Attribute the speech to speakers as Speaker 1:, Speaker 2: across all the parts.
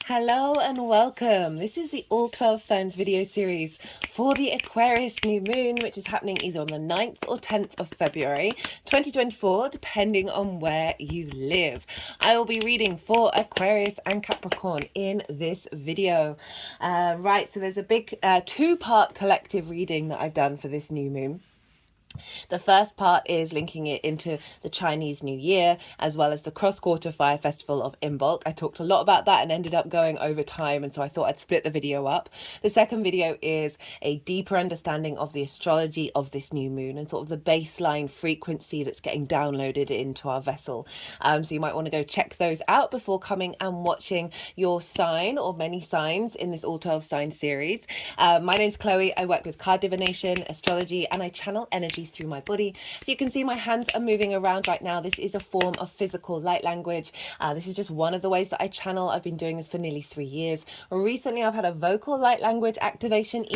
Speaker 1: Hello and welcome. This is the All 12 Signs video series for the Aquarius New Moon, which is happening either on the 9th or 10th of February 2024, depending on where you live. I will be reading for Aquarius and Capricorn in this video. Right, so there's a big two-part collective reading that I've done for this new moon. The first part is linking it into the Chinese New Year, as well as the cross-quarter fire festival of Imbolc. I talked a lot about that and ended up going over time, and so I thought I'd split the video up. The second video is a deeper understanding of the astrology of this new moon and sort of the baseline frequency that's getting downloaded into our vessel. So you might want to go check those out before coming and watching your sign or many signs in this All 12 Signs series. My name's Chloe. I work with card divination, astrology, and I channel energy through my body. So you can see my hands are moving around right now. This is a form of physical light language. This is just one of the ways that I channel. I've been doing this for nearly 3 years. Recently, I've had a vocal light language activation.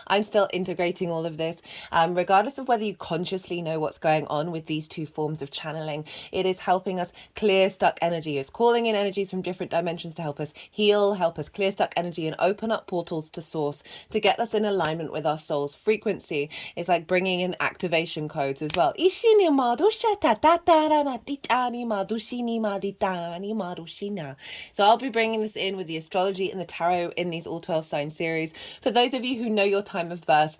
Speaker 1: I'm still integrating all of this. Regardless of whether you consciously know what's going on with these two forms of channeling, it is helping us clear stuck energy. It's calling in energies from different dimensions to help us heal, help us clear stuck energy and open up portals to source to get us in alignment with our soul's frequency. It's like bringing in activation codes as well. So I'll be bringing this in with the astrology and the tarot in these All 12 Sign series. For those of you who know your time of birth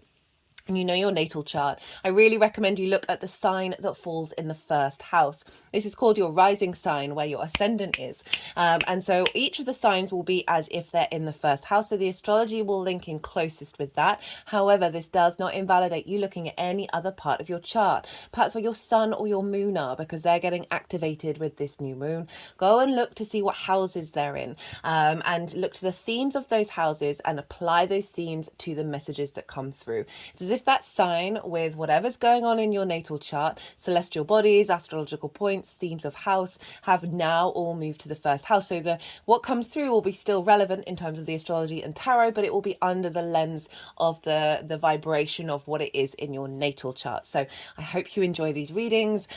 Speaker 1: and you know your natal chart, I really recommend you look at the sign that falls in the first house. This is called your rising sign, where your ascendant is. And so each of the signs will be as if they're in the first house. So the astrology will link in closest with that. However, this does not invalidate you looking at any other part of your chart, perhaps where your sun or your moon are, because they're getting activated with this new moon. Go and look to see what houses they're in, and look to the themes of those houses and apply those themes to the messages that come through. It's as if that sign with whatever's going on in your natal chart, celestial bodies, astrological points, themes of house, have now all moved to the first house. So what comes through will be still relevant in terms of the astrology and tarot, but it will be under the lens of the vibration of what it is in your natal chart. So I hope you enjoy these readings.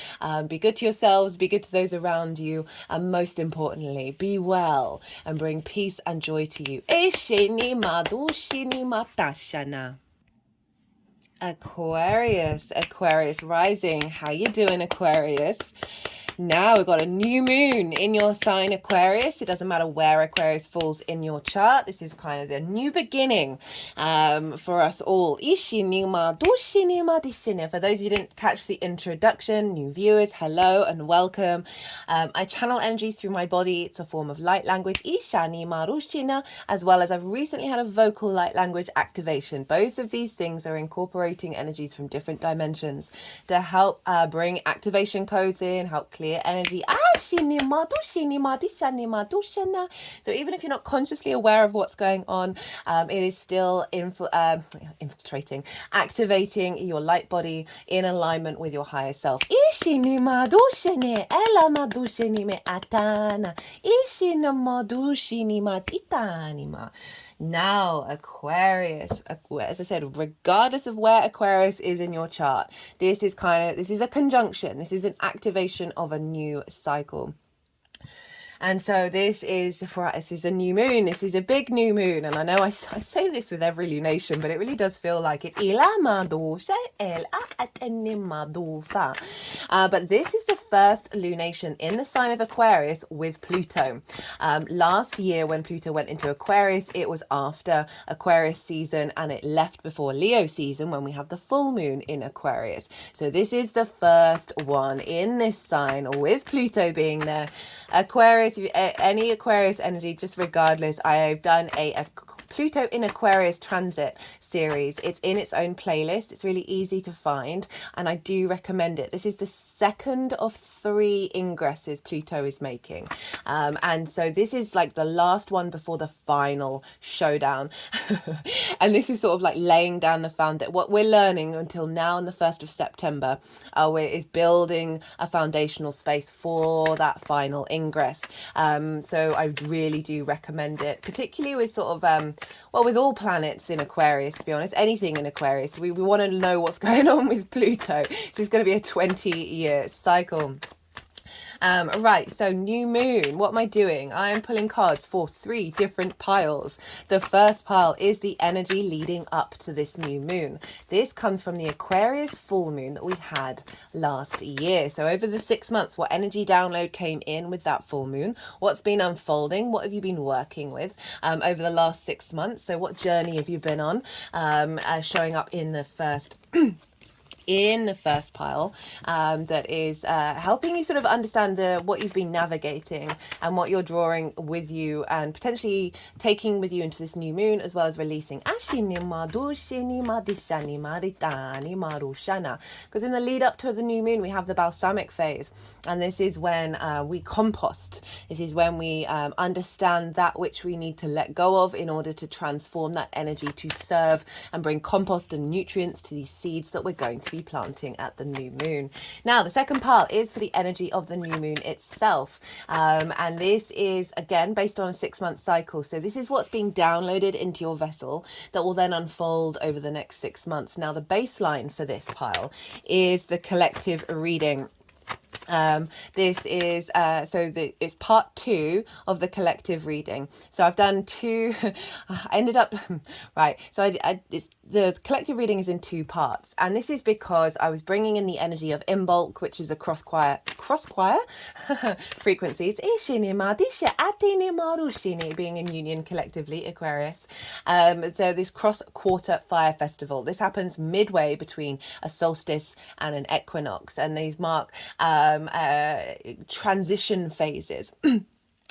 Speaker 1: Be good to yourselves, be good to those around you, and most importantly, be well and bring peace and joy to you. Aquarius rising. How you doing, Aquarius? Now we've got a new moon in your sign, Aquarius. It doesn't matter where Aquarius falls in your chart. This is kind of the new beginning for us all. For those of you who didn't catch the introduction, new viewers, hello and welcome. I channel energies through my body. It's a form of light language, as well as I've recently had a vocal light language activation. Both of these things are incorporating energies from different dimensions to help bring activation codes in, help clear energy. So even if you're not consciously aware of what's going on, it is still infiltrating, activating your light body in alignment with your higher self. Now, Aquarius, as I said, regardless of where Aquarius is in your chart, this is a conjunction. This is an activation of a new cycle. And so this is a new moon. This is a big new moon. And I know I say this with every lunation, but it really does feel like it. But this is the first lunation in the sign of Aquarius with Pluto. Last year when Pluto went into Aquarius, it was after Aquarius season and it left before Leo season when we have the full moon in Aquarius. So this is the first one in this sign with Pluto being there. Aquarius, any Aquarius energy, just regardless, I've done a Pluto in Aquarius transit series. It's in its own playlist. It's really easy to find and I do recommend it. This is the second of 3 ingresses Pluto is making. And so this is like the last one before the final showdown. And this is sort of like laying down the foundation. What we're learning until now on the 1st of September is building a foundational space for that final ingress. So I really do recommend it, particularly with sort of with all planets in Aquarius, to be honest, anything in Aquarius, we want to know what's going on with Pluto. So it's going to be a 20-year cycle. Right, so new moon. What am I doing? I am pulling cards for 3 different piles. The first pile is the energy leading up to this new moon. This comes from the Aquarius full moon that we had last year. So over the 6 months, what energy download came in with that full moon? What's been unfolding? What have you been working with over the last 6 months? So what journey have you been on? Showing up in the first pile, that is helping you sort of understand what you've been navigating and what you're drawing with you and potentially taking with you into this new moon, as well as releasing. Because in the lead up to the new moon, we have the balsamic phase, and this is when we compost. This is when we understand that which we need to let go of in order to transform that energy to serve and bring compost and nutrients to these seeds that we're going to be planting at the new moon. Now, the second pile is for the energy of the new moon itself. And this is, again, based on a 6-month cycle. So this is what's being downloaded into your vessel that will then unfold over the next 6 months. Now, the baseline for this pile is the collective reading. This is it's part 2 of the collective reading. So I've done 2. I ended up right. So the collective reading is in 2 parts, and this is because I was bringing in the energy of Imbolc, which is a cross choir frequencies. Being in union collectively, Aquarius. So this cross quarter fire festival. This happens midway between a solstice and an equinox, and these mark transition phases.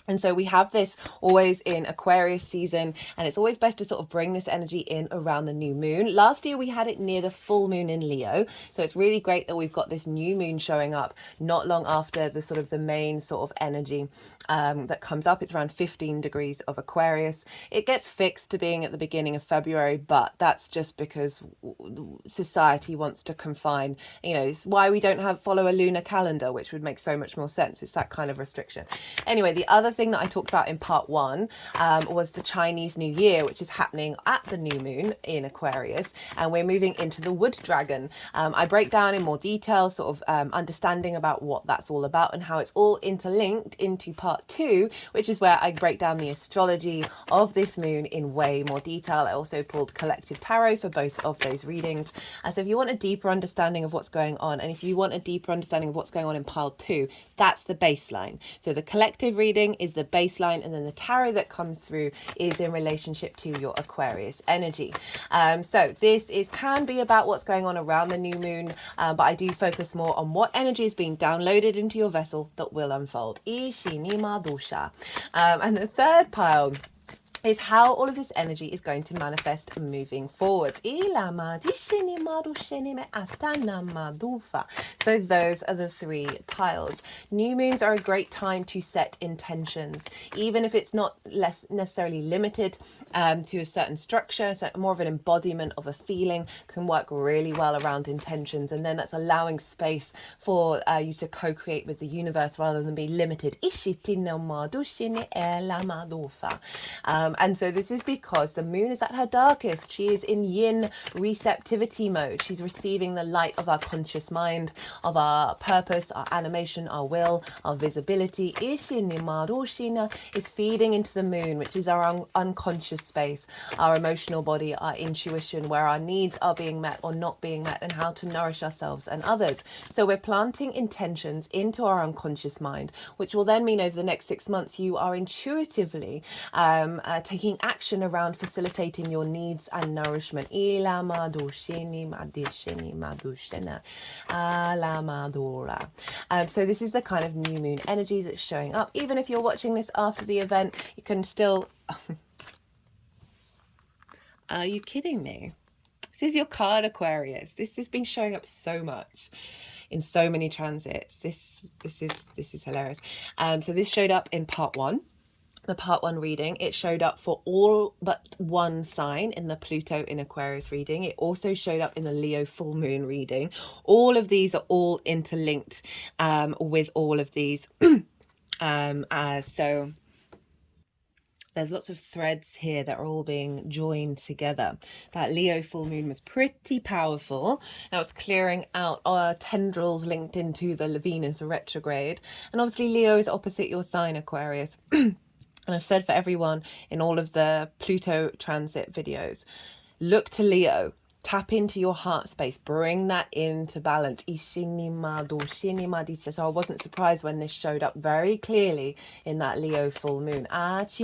Speaker 1: And so we have this always in Aquarius season, and it's always best to sort of bring this energy in around the new moon. Last year we had it near the full moon in Leo, so it's really great that we've got this new moon showing up not long after the sort of the main sort of energy that comes up. It's around 15 degrees of Aquarius. It gets fixed to being at the beginning of February, but that's just because society wants to confine, it's why we don't follow a lunar calendar, which would make so much more sense. It's that kind of restriction. Anyway, the other thing that I talked about in part 1 was the Chinese New Year, which is happening at the new moon in Aquarius, and we're moving into the wood dragon. I break down in more detail sort of understanding about what that's all about and how it's all interlinked into part 2, which is where I break down the astrology of this moon in way more detail. I also pulled collective tarot for both of those readings. So if you want a deeper understanding of what's going on, and if you want a deeper understanding of what's going on in pile 2, that's the baseline. So the collective reading is the baseline, and then the tarot that comes through is in relationship to your Aquarius energy. So this can be about what's going on around the new moon, but I do focus more on what energy is being downloaded into your vessel that will unfold. And the third pile is how all of this energy is going to manifest moving forward. So those are the 3 piles. New moons are a great time to set intentions, even if it's not necessarily limited to a certain structure. So more of an embodiment of a feeling can work really well around intentions, and then that's allowing space for you to co-create with the universe rather than be limited. And so this is because the moon is at her darkest. She is in yin receptivity mode. She's receiving the light of our conscious mind, of our purpose, our animation, our will, our visibility. Is feeding into the moon, which is our unconscious space, our emotional body, our intuition, where our needs are being met or not being met, and how to nourish ourselves and others. So we're planting intentions into our unconscious mind, which will then mean over the next 6 months you are intuitively taking action around facilitating your needs and nourishment. So this is the kind of new moon energies that's showing up. Even if you're watching this after the event, you can still... Are you kidding me? This is your card, Aquarius. This has been showing up so much in so many transits. This is hilarious. So this showed up in part 1. The part 1 reading. It showed up for all but one sign in the Pluto in Aquarius reading. It also showed up in the Leo full moon reading. All of these are all interlinked with all of these. So There's lots of threads here that are all being joined together. That Leo full moon was pretty powerful. Now it's clearing out our tendrils linked into the Venus retrograde. And obviously Leo is opposite your sign, Aquarius. And I've said for everyone in all of the Pluto transit videos, look to Leo. Tap into your heart space, bring that into balance. So I wasn't surprised when this showed up very clearly in that Leo full moon. Right,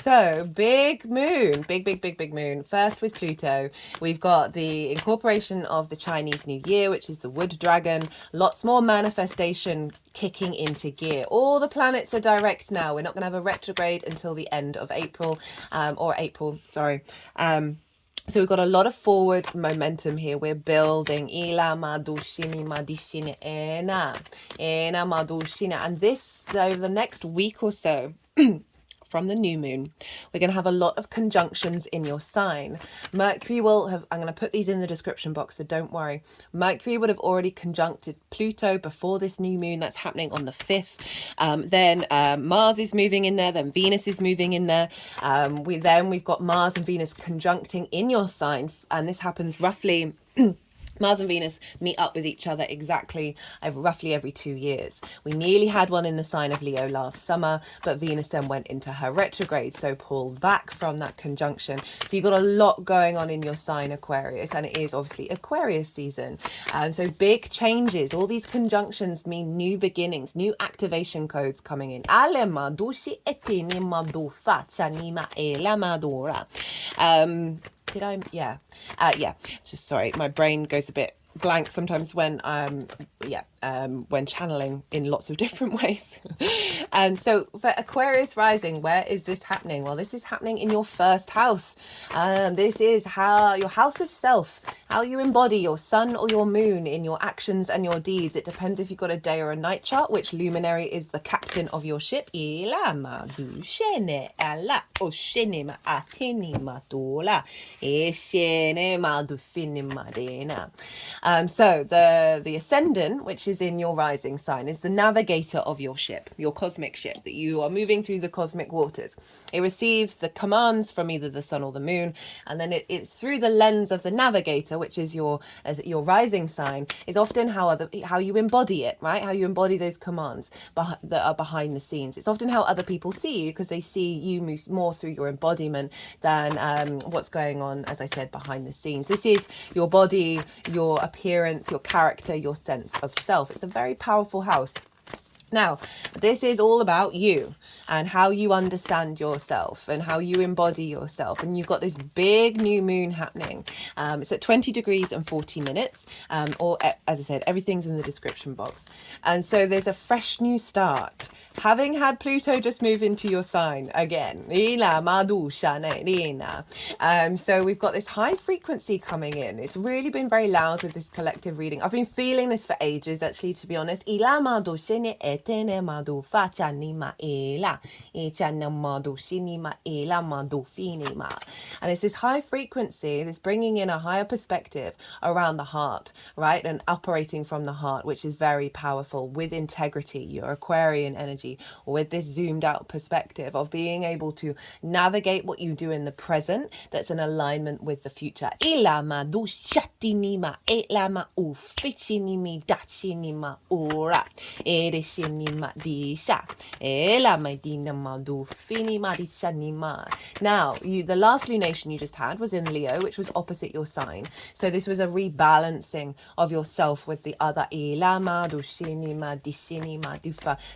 Speaker 1: so big moon, big moon. First with Pluto, we've got the incorporation of the Chinese New Year, which is the wood dragon. Lots more manifestation kicking into gear. All the planets are direct now. We're not going to have a retrograde until the end of April, so we've got a lot of forward momentum here. We're building. And this, over the next week or so, from the new moon, we're going to have a lot of conjunctions in your sign. Mercury will have, I'm going to put these in the description box, so don't worry. Mercury would have already conjuncted Pluto before this new moon. That's happening on the 5th. Then Mars is moving in there. Then Venus is moving in there. We've got Mars and Venus conjuncting in your sign. And this happens roughly... Mars and Venus meet up with each other exactly roughly every 2 years. We nearly had one in the sign of Leo last summer, but Venus then went into her retrograde, so pulled back from that conjunction. So you've got a lot going on in your sign, Aquarius, and it is obviously Aquarius season. So big changes. All these conjunctions mean new beginnings, new activation codes coming in. Just sorry, my brain goes a bit blank sometimes when when channeling in lots of different ways. So for Aquarius rising, where is this happening? Well, this is happening in your first house. This is how your house of self, how you embody your sun or your moon in your actions and your deeds. It depends if you've got a day or a night chart, which luminary is the captain of your ship. So the ascendant, which is in your rising sign, is the navigator of your ship, your cosmic ship, that you are moving through the cosmic waters. It receives the commands from either the sun or the moon, and then it's through the lens of the navigator, which is your rising sign, is often how you embody it, right? How you embody those commands that are behind the scenes. It's often how other people see you, because they see you move more through your embodiment than what's going on, as I said, behind the scenes. This is your body, your appearance, your character, your sense of self. It's a very powerful house. Now, this is all about you and how you understand yourself and how you embody yourself. And you've got this big new moon happening. It's at 20 degrees and 40 minutes. Or as I said, everything's in the description box. And so there's a fresh new start. Having had Pluto just move into your sign again. So we've got this high frequency coming in. It's really been very loud with this collective reading. I've been feeling this for ages, actually, to be honest. And it's this high frequency, this bringing in a higher perspective around the heart, right? And operating from the heart, which is very powerful, with integrity, your Aquarian energy, with this zoomed out perspective of being able to navigate what you do in the present that's in alignment with the future. Now, the last lunation you just had was in Leo, which was opposite your sign. So this was a rebalancing of yourself with the other.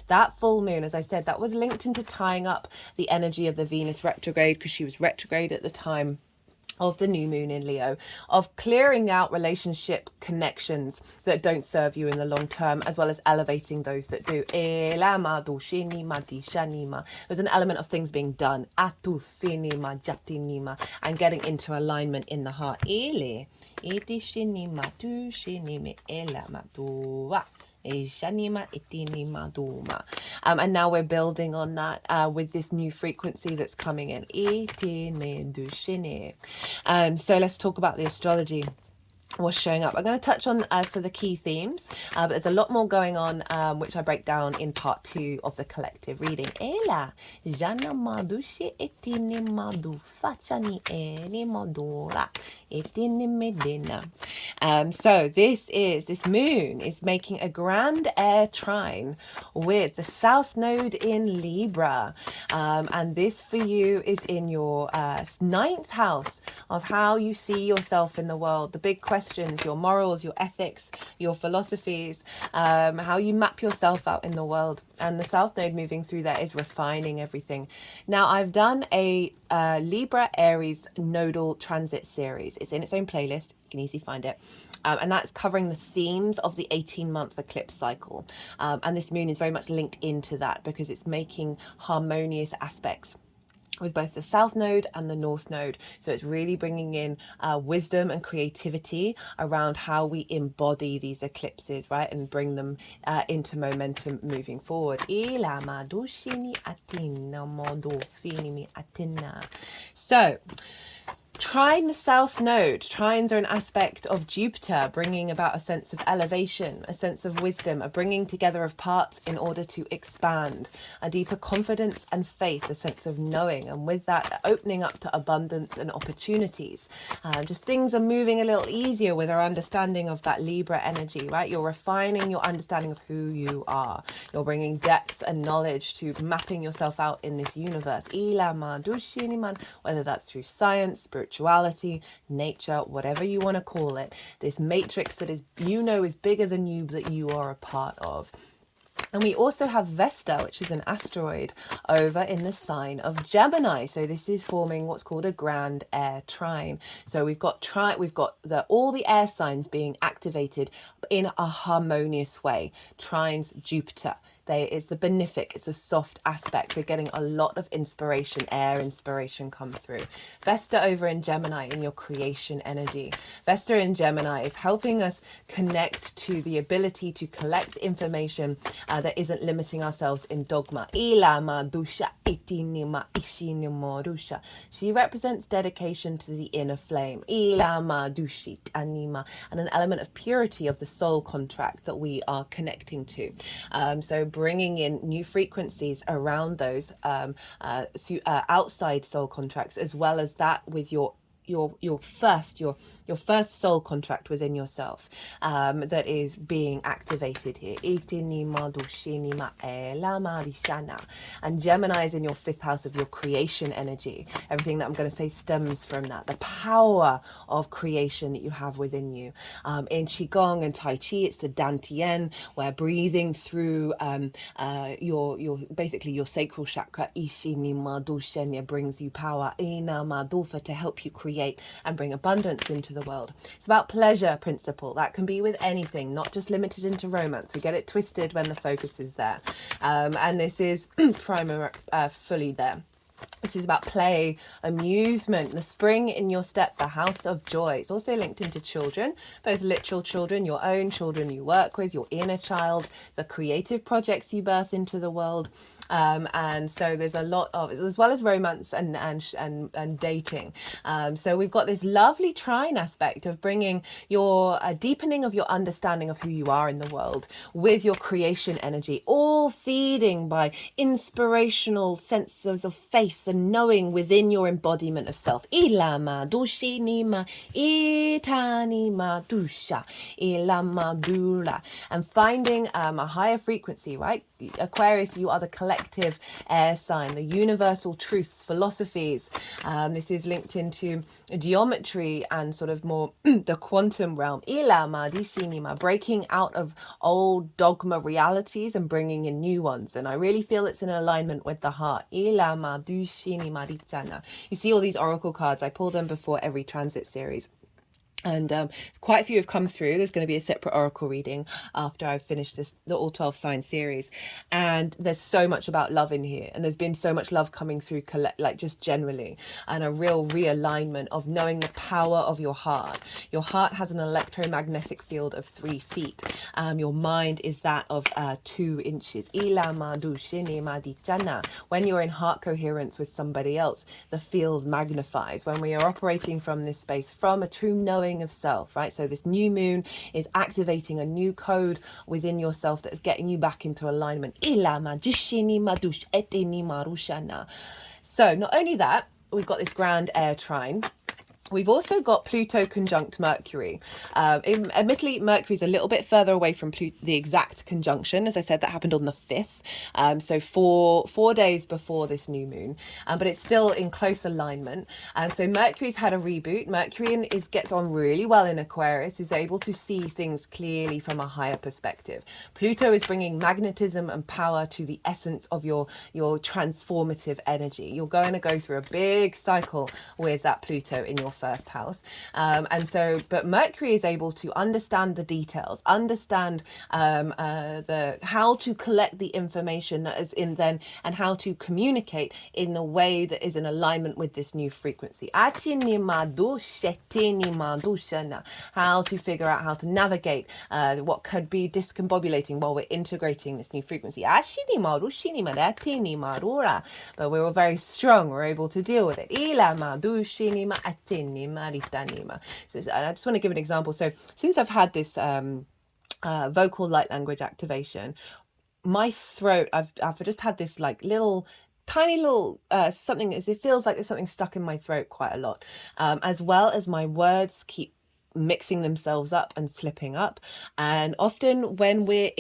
Speaker 1: That full moon, as I said, that was linked into tying up the energy of the Venus retrograde, because she was retrograde at the time of the new moon in Leo, of clearing out relationship connections that don't serve you in the long term, as well as elevating those that do. There's an element of things being done and getting into alignment in the heart. And now we're building on that with this new frequency that's coming in. So let's talk about the astrology. what's showing up. I'm going to touch on so the key themes, but there's a lot more going on, which I break down in part 2 of the collective reading. Ela, jana madushi etini madu fachani eni modora etini medina. So this moon is making a grand air trine with the South Node in Libra, and this for you is in your 9th house of how you see yourself in the world, the big questions, your morals, your ethics, your philosophies, how you map yourself out in the world. And the South Node moving through there is refining everything. Now, I've done a Libra Aries nodal transit series. It's in its own playlist. You can easily find it. And that's covering the themes of the 18-month eclipse cycle. And this moon is very much linked into that because it's making harmonious aspects with both the South Node and the North Node. So it's really bringing in wisdom and creativity around how we embody these eclipses, right? And bring them into momentum moving forward. So, trine the South Node. Trines are an aspect of Jupiter, bringing about a sense of elevation, a sense of wisdom, a bringing together of parts in order to expand, a deeper confidence and faith, a sense of knowing, and with that, opening up to abundance and opportunities. Just things are moving a little easier with our understanding of that Libra energy, right? You're refining your understanding of who you are. You're bringing depth and knowledge to mapping yourself out in this universe. Whether that's through science, spirituality, nature, whatever you want to call it, this matrix that is, is bigger than you, that you are a part of. And we also have Vesta, which is an asteroid, over in the sign of Gemini. So this is forming what's called a grand air trine. So we've got all the air signs being activated in a harmonious way. Trines Jupiter. It's the benefic, it's a soft aspect. We're getting a lot of inspiration, air inspiration come through. Vesta over in Gemini in your creation energy. Vesta in Gemini is helping us connect to the ability to collect information that isn't limiting ourselves in dogma. She represents dedication to the inner flame. And an element of purity of the soul contract that we are connecting to. So bringing in new frequencies around those outside soul contracts, as well as that with your first soul contract within yourself, that is being activated here. And Gemini is in your 5th house of your creation energy. Everything that I'm going to say stems from that, the power of creation that you have within you. In Qigong and Tai Chi, it's the Dantian, where breathing through your basically your sacral chakra brings you power to help you create and bring abundance into the world. It's about pleasure principle. That can be with anything, not just limited into romance. We get it twisted when the focus is there. And this is fully there. This is about play, amusement, the spring in your step, the house of joy. It's also linked into children, both literal children, your own children you work with, your inner child, the creative projects you birth into the world. And so there's a lot of, as well as romance and dating. So we've got this lovely trine aspect of bringing your deepening of your understanding of who you are in the world with your creation energy, all feeding by inspirational senses of faith and knowing within your embodiment of self. Ilama dushinima itanima dusha ilama dula, and finding a higher frequency, right? Aquarius, you are the collective air sign, the universal truths, philosophies. This is linked into geometry and sort of more the quantum realm. Ilama dishinima, breaking out of old dogma realities and bringing in new ones. And I really feel it's in alignment with the heart. Ilama dishinima dichana. You see all these oracle cards. I pull them before every transit series. And quite a few have come through. There's going to be a separate oracle reading after I've finished the all 12 sign series, and there's so much about love in here, and there's been so much love coming through like just generally, and a real realignment of knowing the power of your heart. Your heart has an electromagnetic field of 3 feet. Your mind is that of 2 inches. When you're in heart coherence with somebody else, the field magnifies. When we are operating from this space, from a true knowing knowing of self, right? So this new moon is activating a new code within yourself that is getting you back into alignment. So not only that, we've got this grand air trine. We've also got Pluto conjunct Mercury. Admittedly, Mercury's a little bit further away from the exact conjunction. As I said, that happened on the 5th. So four days before this new moon. But it's still in close alignment. So Mercury's had a reboot. Mercury gets on really well in Aquarius, is able to see things clearly from a higher perspective. Pluto is bringing magnetism and power to the essence of your transformative energy. You're going to go through a big cycle with that Pluto in your first house, but Mercury is able to understand the details, understand how to collect the information that is in then, and how to communicate in a way that is in alignment with this new frequency. How to figure out how to navigate what could be discombobulating while we're integrating this new frequency. But we're all very strong, we're able to deal with it. So, and I just want to give an example. So since I've had this vocal light language activation, my throat, I've just had this like tiny little something, as it feels like there's something stuck in my throat quite a lot, as well as my words keep mixing themselves up and slipping up. And often when we're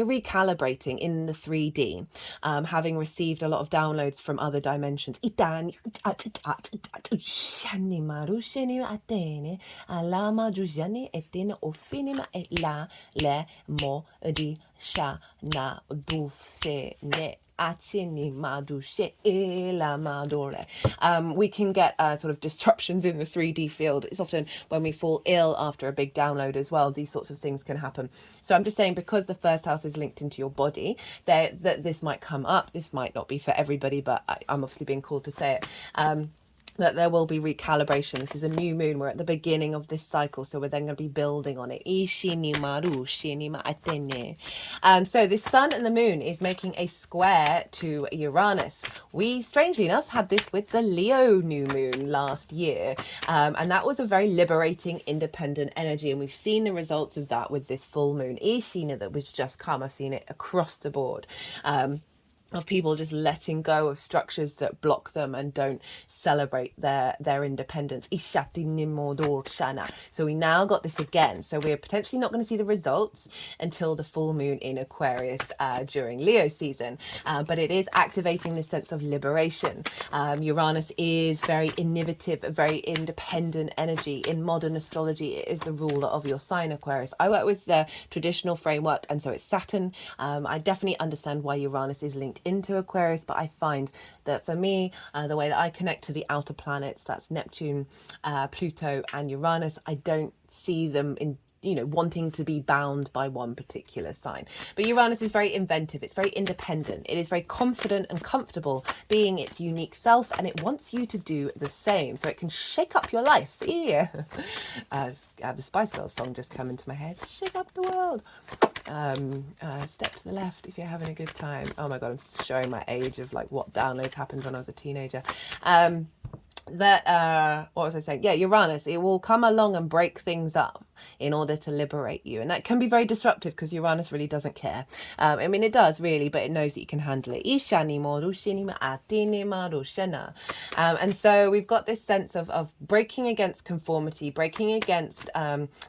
Speaker 1: recalibrating in the 3D, having received a lot of downloads from other dimensions, we can get sort of disruptions in the 3D field. It's often when we fall ill after a big download as well. These sorts of things can happen. So I'm just saying, because the first house is linked into your body, that this might come up. This might not be for everybody, but I'm obviously being called to say it. That there will be recalibration. This is a new moon. We're at the beginning of this cycle, so we're then going to be building on it. So this sun and the moon is making a square to Uranus. We, strangely enough, had this with the Leo new moon last year, and that was a very liberating, independent energy, and we've seen the results of that with this full moon that was just come. I've seen it across the board. Of people just letting go of structures that block them and don't celebrate their independence. So we now got this again. So we're potentially not going to see the results until the full moon in Aquarius during Leo season. But it is activating this sense of liberation. Uranus is very innovative, a very independent energy. In modern astrology, it is the ruler of your sign, Aquarius. I work with the traditional framework, and so it's Saturn. I definitely understand why Uranus is linked into Aquarius, but I find that for me, the way that I connect to the outer planets, that's Neptune, Pluto and Uranus, I don't see them in wanting to be bound by one particular sign. But Uranus is very inventive, it's very independent, it is very confident and comfortable being its unique self, and it wants you to do the same, so it can shake up your life. Yeah. The Spice Girls song just came into my head. Shake up the world. Step to the left if you're having a good time. Oh my god, I'm showing my age of like what downloads happened when I was a teenager. What was I saying? Yeah, Uranus, it will come along and break things up in order to liberate you, and that can be very disruptive because Uranus really doesn't care. I mean, it does really, but it knows that you can handle it. And so we've got this sense of breaking against conformity, breaking against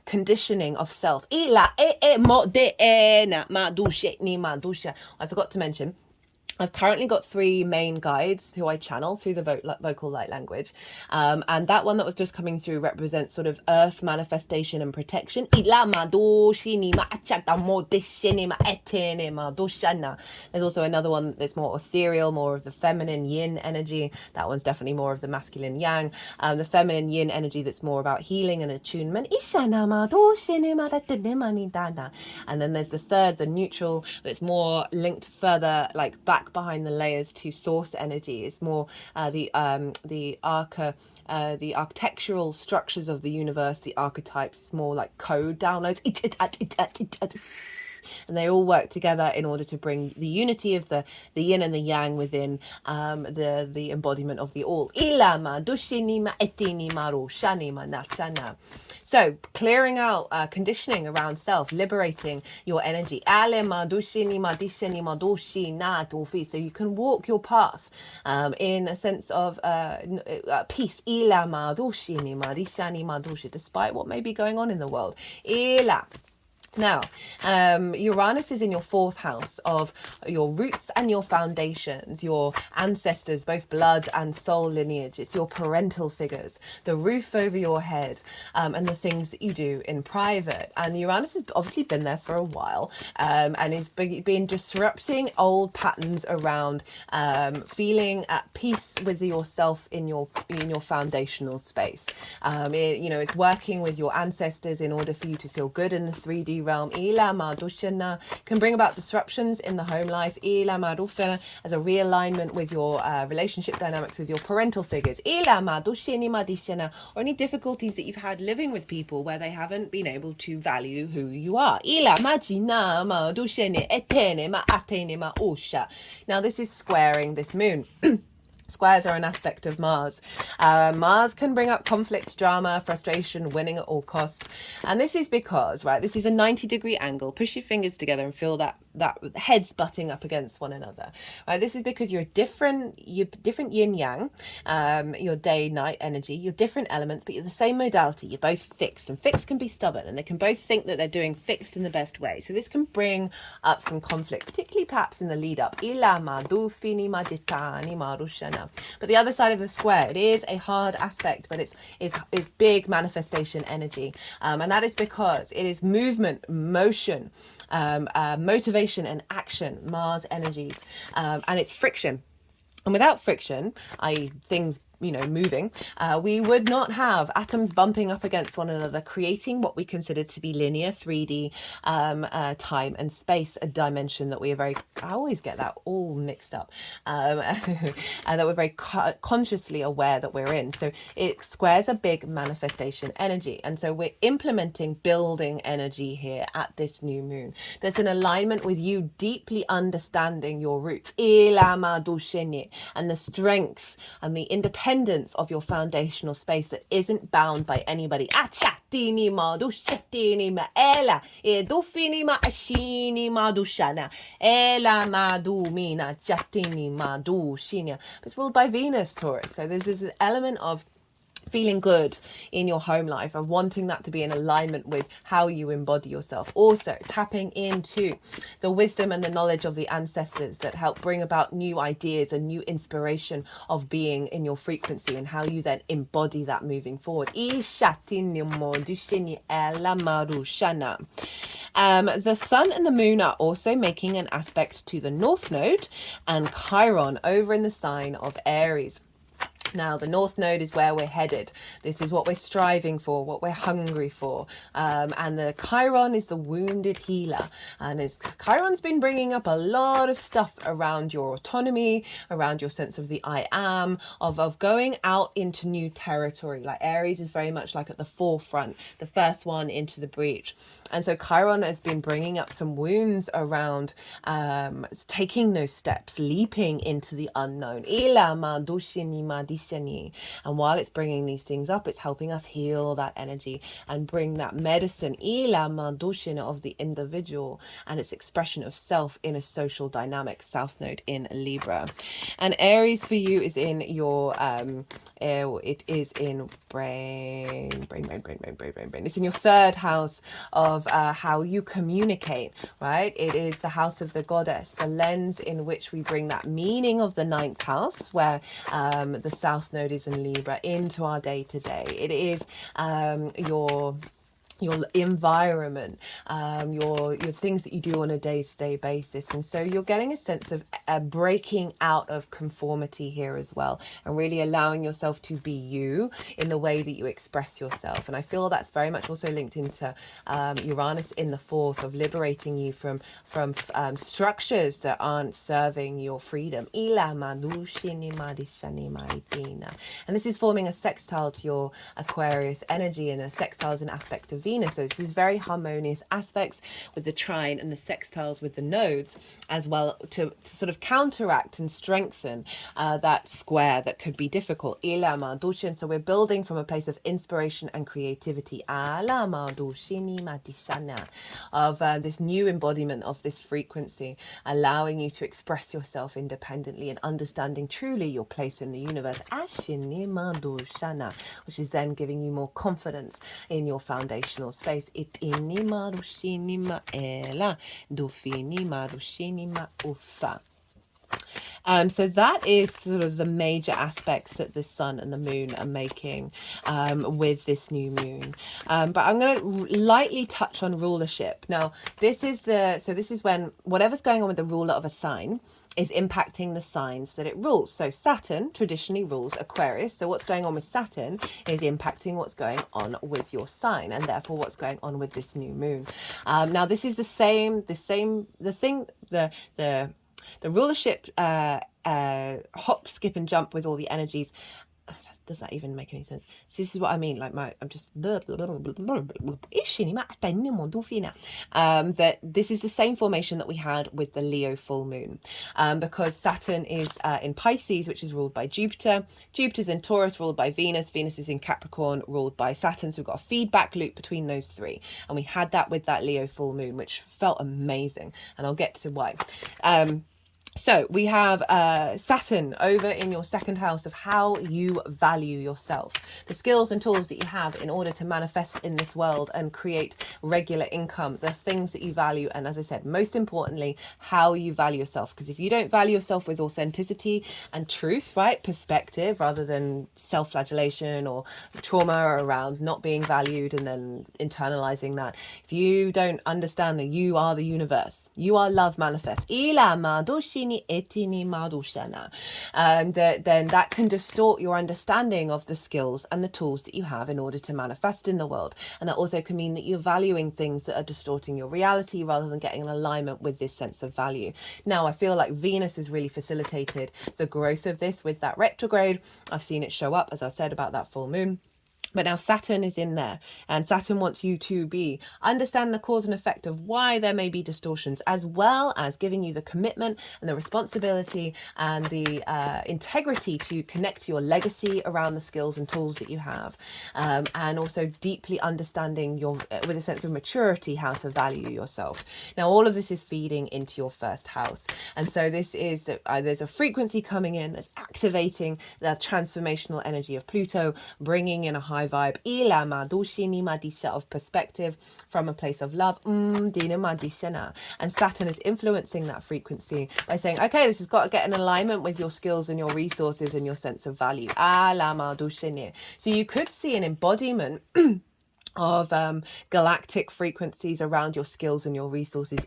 Speaker 1: conditioning of self. I forgot to mention, I've currently got 3 main guides who I channel through the vocal light language. And that one that was just coming through represents sort of earth manifestation and protection. There's also another one that's more ethereal, more of the feminine yin energy. That one's definitely more of the masculine yang. The feminine yin energy that's more about healing and attunement. And then there's the third, the neutral, that's more linked further, like back behind the layers to source energy. It's more the architectural structures of the universe, the archetypes. It's more like code downloads. and they all work together in order to bring the unity of the yin and the yang within the embodiment of the all. So clearing out conditioning around self, liberating your energy. So you can walk your path in a sense of peace. Despite what may be going on in the world. Now, Uranus is in your fourth house of your roots and your foundations, your ancestors, both blood and soul lineage. It's your parental figures, the roof over your head, and the things that you do in private. And Uranus has obviously been there for a while, and it's been disrupting old patterns around feeling at peace with yourself in your foundational space. It's working with your ancestors in order for you to feel good in the 3D realm. Can bring about disruptions in the home life as a realignment with your relationship dynamics with your parental figures, or any difficulties that you've had living with people where they haven't been able to value who you are. Now this is squaring this moon. Squares are an aspect of Mars. Mars can bring up conflict, drama, frustration, winning at all costs. And this is because, right, this is a 90-degree angle. Push your fingers together and feel that heads butting up against one another. Right, this is because you're different yin yang, your day night energy, you're different elements, but you're the same modality. You're both fixed, and fixed can be stubborn, and they can both think that they're doing fixed in the best way. So this can bring up some conflict, particularly perhaps in the lead up. But the other side of the square, it is a hard aspect, but it's big manifestation energy, and that is because it is movement, motion, motivation and action, Mars energies, and it's friction. And without friction, i.e. things moving, we would not have atoms bumping up against one another, creating what we consider to be linear 3D time and space, a dimension that we are I always get that all mixed up, and that we're very consciously aware that we're in. So it squares a big manifestation energy, and so we're implementing building energy here at this new moon. There's an alignment with you deeply understanding your roots and the strength and the independence of your foundational space that isn't bound by anybody. But it's ruled by Venus, Taurus. So there's this element of feeling good in your home life, of wanting that to be in alignment with how you embody yourself. Also tapping into the wisdom and the knowledge of the ancestors that help bring about new ideas and new inspiration of being in your frequency, and how you then embody that moving forward. The sun and the moon are also making an aspect to the North Node and Chiron over in the sign of Aries. Now, the North Node is where we're headed. This is what we're striving for, what we're hungry for. And the Chiron is the wounded healer. And Chiron's been bringing up a lot of stuff around your autonomy, around your sense of the I am, of going out into new territory. Like Aries is very much like at the forefront, the first one into the breach. And so Chiron has been bringing up some wounds around taking those steps, leaping into the unknown. And while it's bringing these things up, it's helping us heal that energy and bring that medicine of the individual and its expression of self in a social dynamic. South Node in Libra. And Aries for you is in your it is in brain. It's in your third house of how you communicate, right? It is the house of the goddess, the lens in which we bring that meaning of the ninth house, where the South Node is in Libra, into our day to day. It is your environment, your things that you do on a day-to-day basis. And so you're getting a sense of breaking out of conformity here as well, and really allowing yourself to be you in the way that you express yourself. And I feel that's very much also linked into Uranus in the fourth, of liberating you from structures that aren't serving your freedom. And this is forming a sextile to your Aquarius energy, and a sextile is an aspect of Venus. Venus. So this is very harmonious aspects with the trine and the sextiles with the nodes as well, to sort of counteract and strengthen that square that could be difficult. So we're building from a place of inspiration and creativity of this new embodiment of this frequency, allowing you to express yourself independently and understanding truly your place in the universe, which is then giving you more confidence in your foundational space. So that is sort of the major aspects that the sun and the moon are making with this new moon. But I'm going to lightly touch on rulership. Now, this is when whatever's going on with the ruler of a sign is impacting the signs that it rules. So Saturn traditionally rules Aquarius. So what's going on with Saturn is impacting what's going on with your sign, and therefore what's going on with this new moon. Now, this is the rulership hop, skip and jump with all the energies. Does that even make any sense? So this is what I mean. Like I'm just that this is the same formation that we had with the Leo full moon, because Saturn is in Pisces, which is ruled by Jupiter. Jupiter's in Taurus, ruled by Venus. Venus is in Capricorn, ruled by Saturn. So we've got a feedback loop between those three, and we had that with that Leo full moon, which felt amazing, and I'll get to why. So we have Saturn over in your second house of how you value yourself, the skills and tools that you have in order to manifest in this world and create regular income, the things that you value. And as I said, most importantly, how you value yourself. Because if you don't value yourself with authenticity and truth, right, perspective, rather than self-flagellation or trauma around not being valued and then internalizing that, if you don't understand that you are the universe, you are love manifest, then that can distort your understanding of the skills and the tools that you have in order to manifest in the world. And that also can mean that you're valuing things that are distorting your reality rather than getting an alignment with this sense of value. Now, I feel like Venus has really facilitated the growth of this with that retrograde. I've seen it show up, as I said, about that full moon. But now Saturn is in there, and Saturn wants you to understand the cause and effect of why there may be distortions, as well as giving you the commitment and the responsibility and the integrity to connect to your legacy around the skills and tools that you have, and also deeply understanding with a sense of maturity, how to value yourself. Now, all of this is feeding into your first house, and so this is that there's a frequency coming in that's activating the transformational energy of Pluto, bringing in a high vibe of perspective from a place of love, and Saturn is influencing that frequency by saying, okay, this has got to get in alignment with your skills and your resources and your sense of value. So you could see an embodiment of galactic frequencies around your skills and your resources,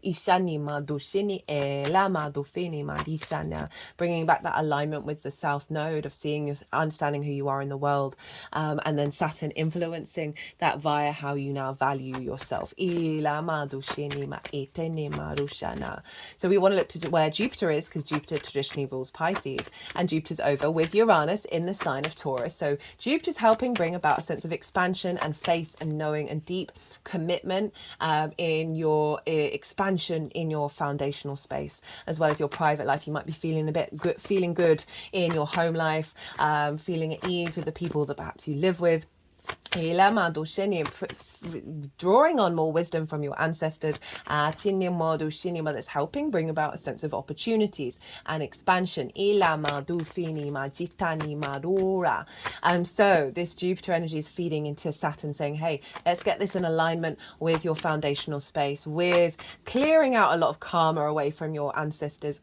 Speaker 1: bringing back that alignment with the South Node of seeing, understanding who you are in the world, and then Saturn influencing that via how you now value yourself. So we want to look to where Jupiter is, because Jupiter traditionally rules Pisces, and Jupiter's over with Uranus in the sign of Taurus. So Jupiter's helping bring about a sense of expansion and faith and knowing and deep commitment in your expansion in your foundational space, as well as your private life. You might be feeling feeling good in your home life, feeling at ease with the people that perhaps you live with. Drawing on more wisdom from your ancestors, that's helping bring about a sense of opportunities and expansion. And so this Jupiter energy is feeding into Saturn, saying, hey, let's get this in alignment with your foundational space, with clearing out a lot of karma away from your ancestors,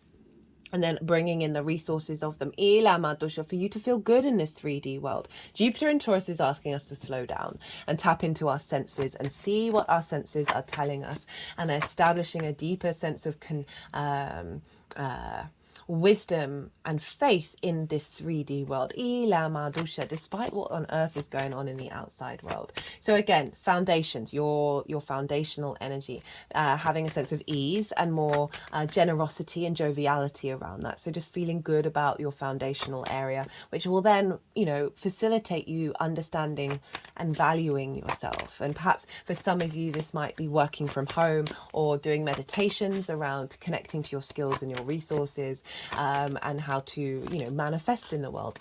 Speaker 1: and then bringing in the resources of them for you to feel good in this 3D world. Jupiter in Taurus is asking us to slow down and tap into our senses and see what our senses are telling us, and establishing a deeper sense of wisdom and faith in this 3D world, despite what on earth is going on in the outside world. So again, foundations, your foundational energy, having a sense of ease and more generosity and joviality around that. So just feeling good about your foundational area, which will then, facilitate you understanding and valuing yourself. And perhaps for some of you, this might be working from home or doing meditations around connecting to your skills and your resources, and how to, manifest in the world.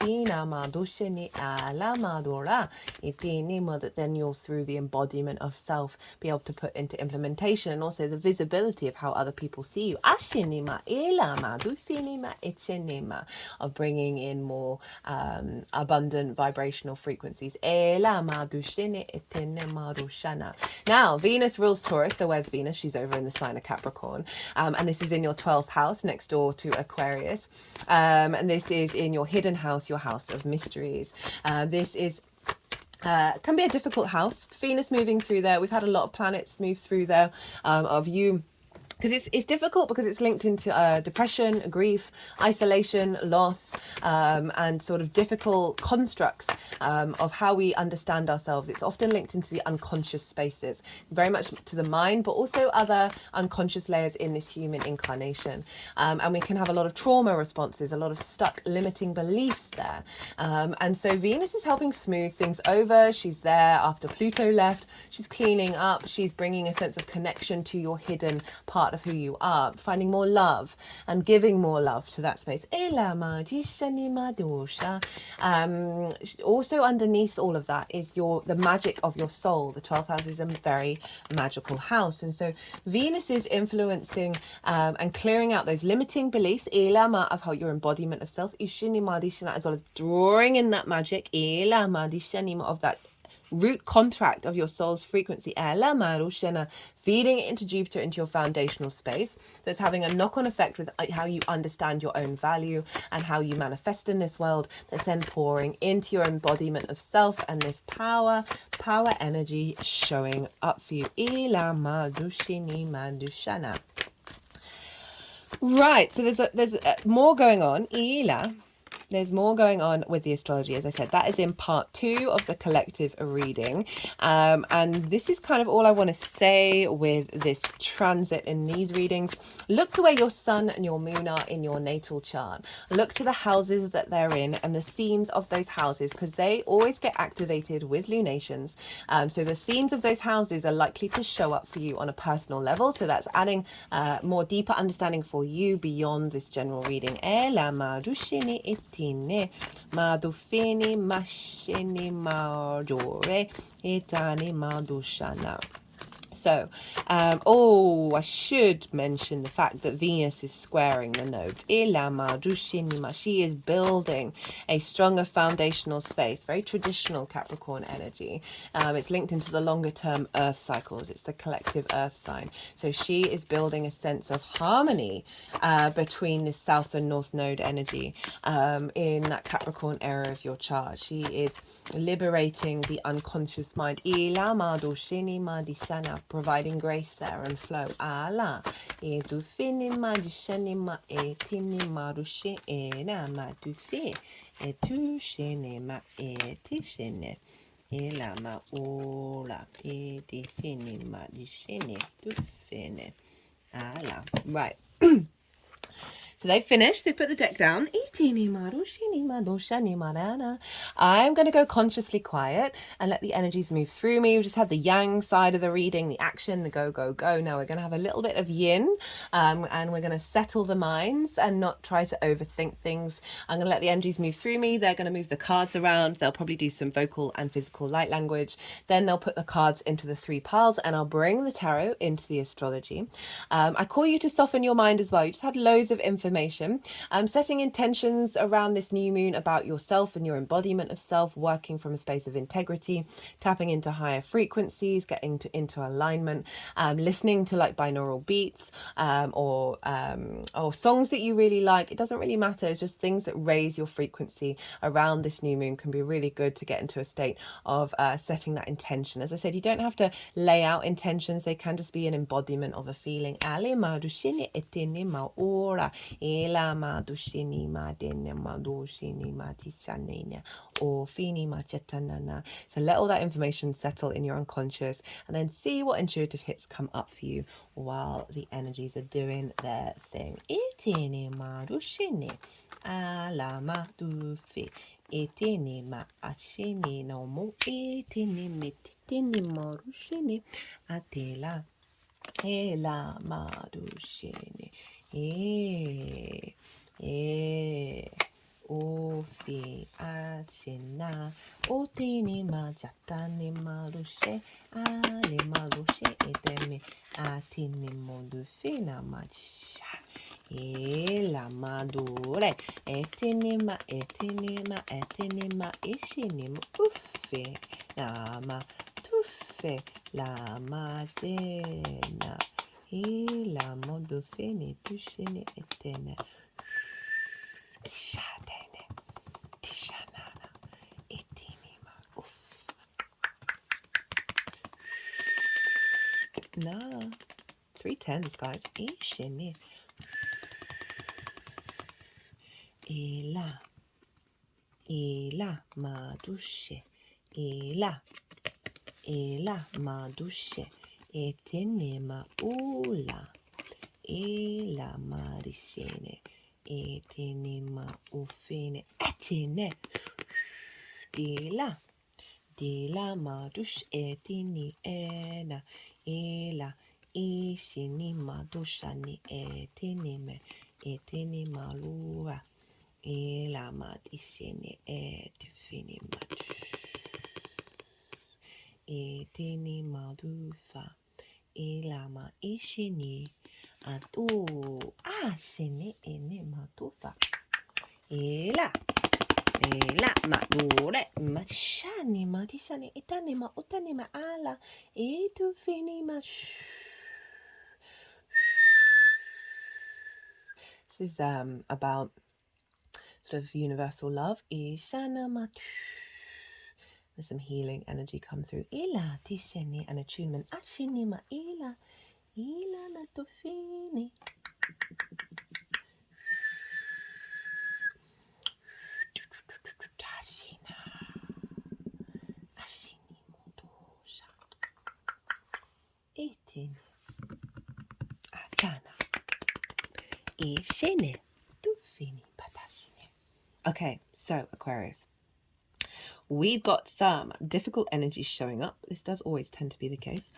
Speaker 1: That then you'll, through the embodiment of self, be able to put into implementation, and also the visibility of how other people see you. Of bringing in more abundant vibrational frequencies. Now, Venus rules Taurus. So where's Venus? She's over in the sign of Capricorn. And this is in your 12th house, next door to Aquarius. And this is in your hidden house, your house of mysteries. This is can be a difficult house. Venus moving through there. We've had a lot of planets move through there, of you. Because it's difficult, because it's linked into depression, grief, isolation, loss, and sort of difficult constructs of how we understand ourselves. It's often linked into the unconscious spaces, very much to the mind, but also other unconscious layers in this human incarnation. And we can have a lot of trauma responses, a lot of stuck limiting beliefs there. And so Venus is helping smooth things over. She's there after Pluto left. She's cleaning up. She's bringing a sense of connection to your hidden part of who you are, finding more love and giving more love to that space. Also underneath all of that is the magic of your soul. The 12th house is a very magical house, and so Venus is influencing and clearing out those limiting beliefs of how your embodiment of self, as well as drawing in that magic of that root contract of your soul's frequency, feeding it into Jupiter, into your foundational space. That's having a knock-on effect with how you understand your own value and how you manifest in this world. That's then pouring into your embodiment of self, and this power energy showing up for you. Right, so there's more going on. There's more going on with the astrology, as I said. That is in part 2 of the collective reading. And this is kind of all I want to say with this transit in these readings. Look to where your sun and your moon are in your natal chart. Look to the houses that they're in and the themes of those houses, because they always get activated with lunations. So the themes of those houses are likely to show up for you on a personal level. So that's adding more deeper understanding for you beyond this general reading. Madufini mashini majore etani madushana. So, I should mention the fact that Venus is squaring the nodes. She is building a stronger foundational space, very traditional Capricorn energy. It's linked into the longer term earth cycles. It's the collective earth sign. So she is building a sense of harmony between the South and North Node energy in that Capricorn era of your chart. She is liberating the unconscious mind. Providing grace there and flow. Right. So they finished, they put the deck down. I'm going to go consciously quiet and let the energies move through me. We just had the yang side of the reading, the action, the go, go, go. Now we're going to have a little bit of yin, and we're going to settle the minds and not try to overthink things. I'm going to let the energies move through me. They're going to move the cards around. They'll probably do some vocal and physical light language. Then they'll put the cards into the 3 piles, and I'll bring the tarot into the astrology. I call you to soften your mind as well. You just had loads of information. Setting intentions around this new moon about yourself and your embodiment of self, working from a space of integrity, tapping into higher frequencies, getting into alignment, listening to like binaural beats, or songs that you really like. It doesn't really matter. It's just things that raise your frequency around this new moon can be really good to get into a state of setting that intention. As I said, you don't have to lay out intentions. They can just be an embodiment of a feeling. Ela madushini madene madushini matishanina or fini machetanana. So let all that information settle in your unconscious and then see what intuitive hits come up for you while the energies are doing their thing. Itini madushini ala madufi. Itini ma ashini no mo itini mititini marushini atela. Ela madushini. Ofi achina otini majatani marushe ale marushe etemi atini modufina macha la madure etinima ishinim uffe nama tuffe la madena la modufini tushini etene tishatene tishanana etinima uff na 3 tens guys ishini ela madushe ela madushe etenema ula ela marishene etenema ufene etene dela madush etini ena ela ishini madushani etene malura ela madishene etifini madush etene madufa ela ma ishini atu asene ene madufa ela madure mashani madishani etane ma utane ma ala etufini mash. This is about sort of universal love. Ishana matu. There's some healing energy come through. Ila tisheni and attunement. Ashini ma ila natofini. Ashini modosha. Etini. Akana. Ishene. Tufini patashine. Okay, so Aquarius. We've got some difficult energies showing up. This does always tend to be the case.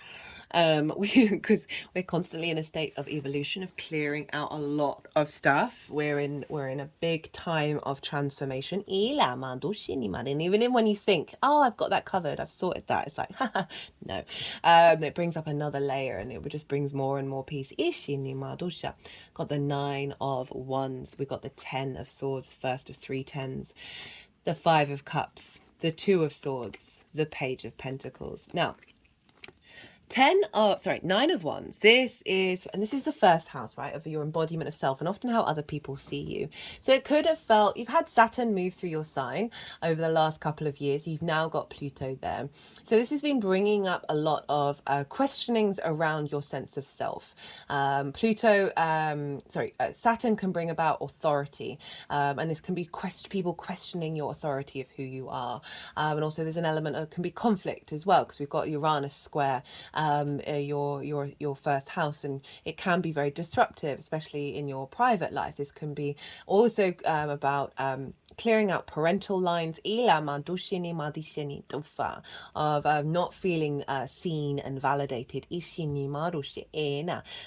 Speaker 1: Because we're constantly in a state of evolution, of clearing out a lot of stuff. We're in a big time of transformation. And even when you think, oh, I've got that covered, I've sorted that, it's like, no. It brings up another layer and it just brings more and more peace. Got the 9 of Wands. We've got the 10 of Swords, first of 3 tens. The 5 of Cups, the 2 of Swords, the Page of Pentacles. Now, 9 of Wands. This is the first house, right, of your embodiment of self and often how other people see you. So it could have felt, you've had Saturn move through your sign over the last couple of years. You've now got Pluto there. So this has been bringing up a lot of questionings around your sense of self. Saturn can bring about authority. And this can be people questioning your authority of who you are. And also there's an element of, can be conflict as well, because we've got Uranus square your first house, and it can be very disruptive, especially in your private life. This can be also about clearing out parental lines of not feeling seen and validated,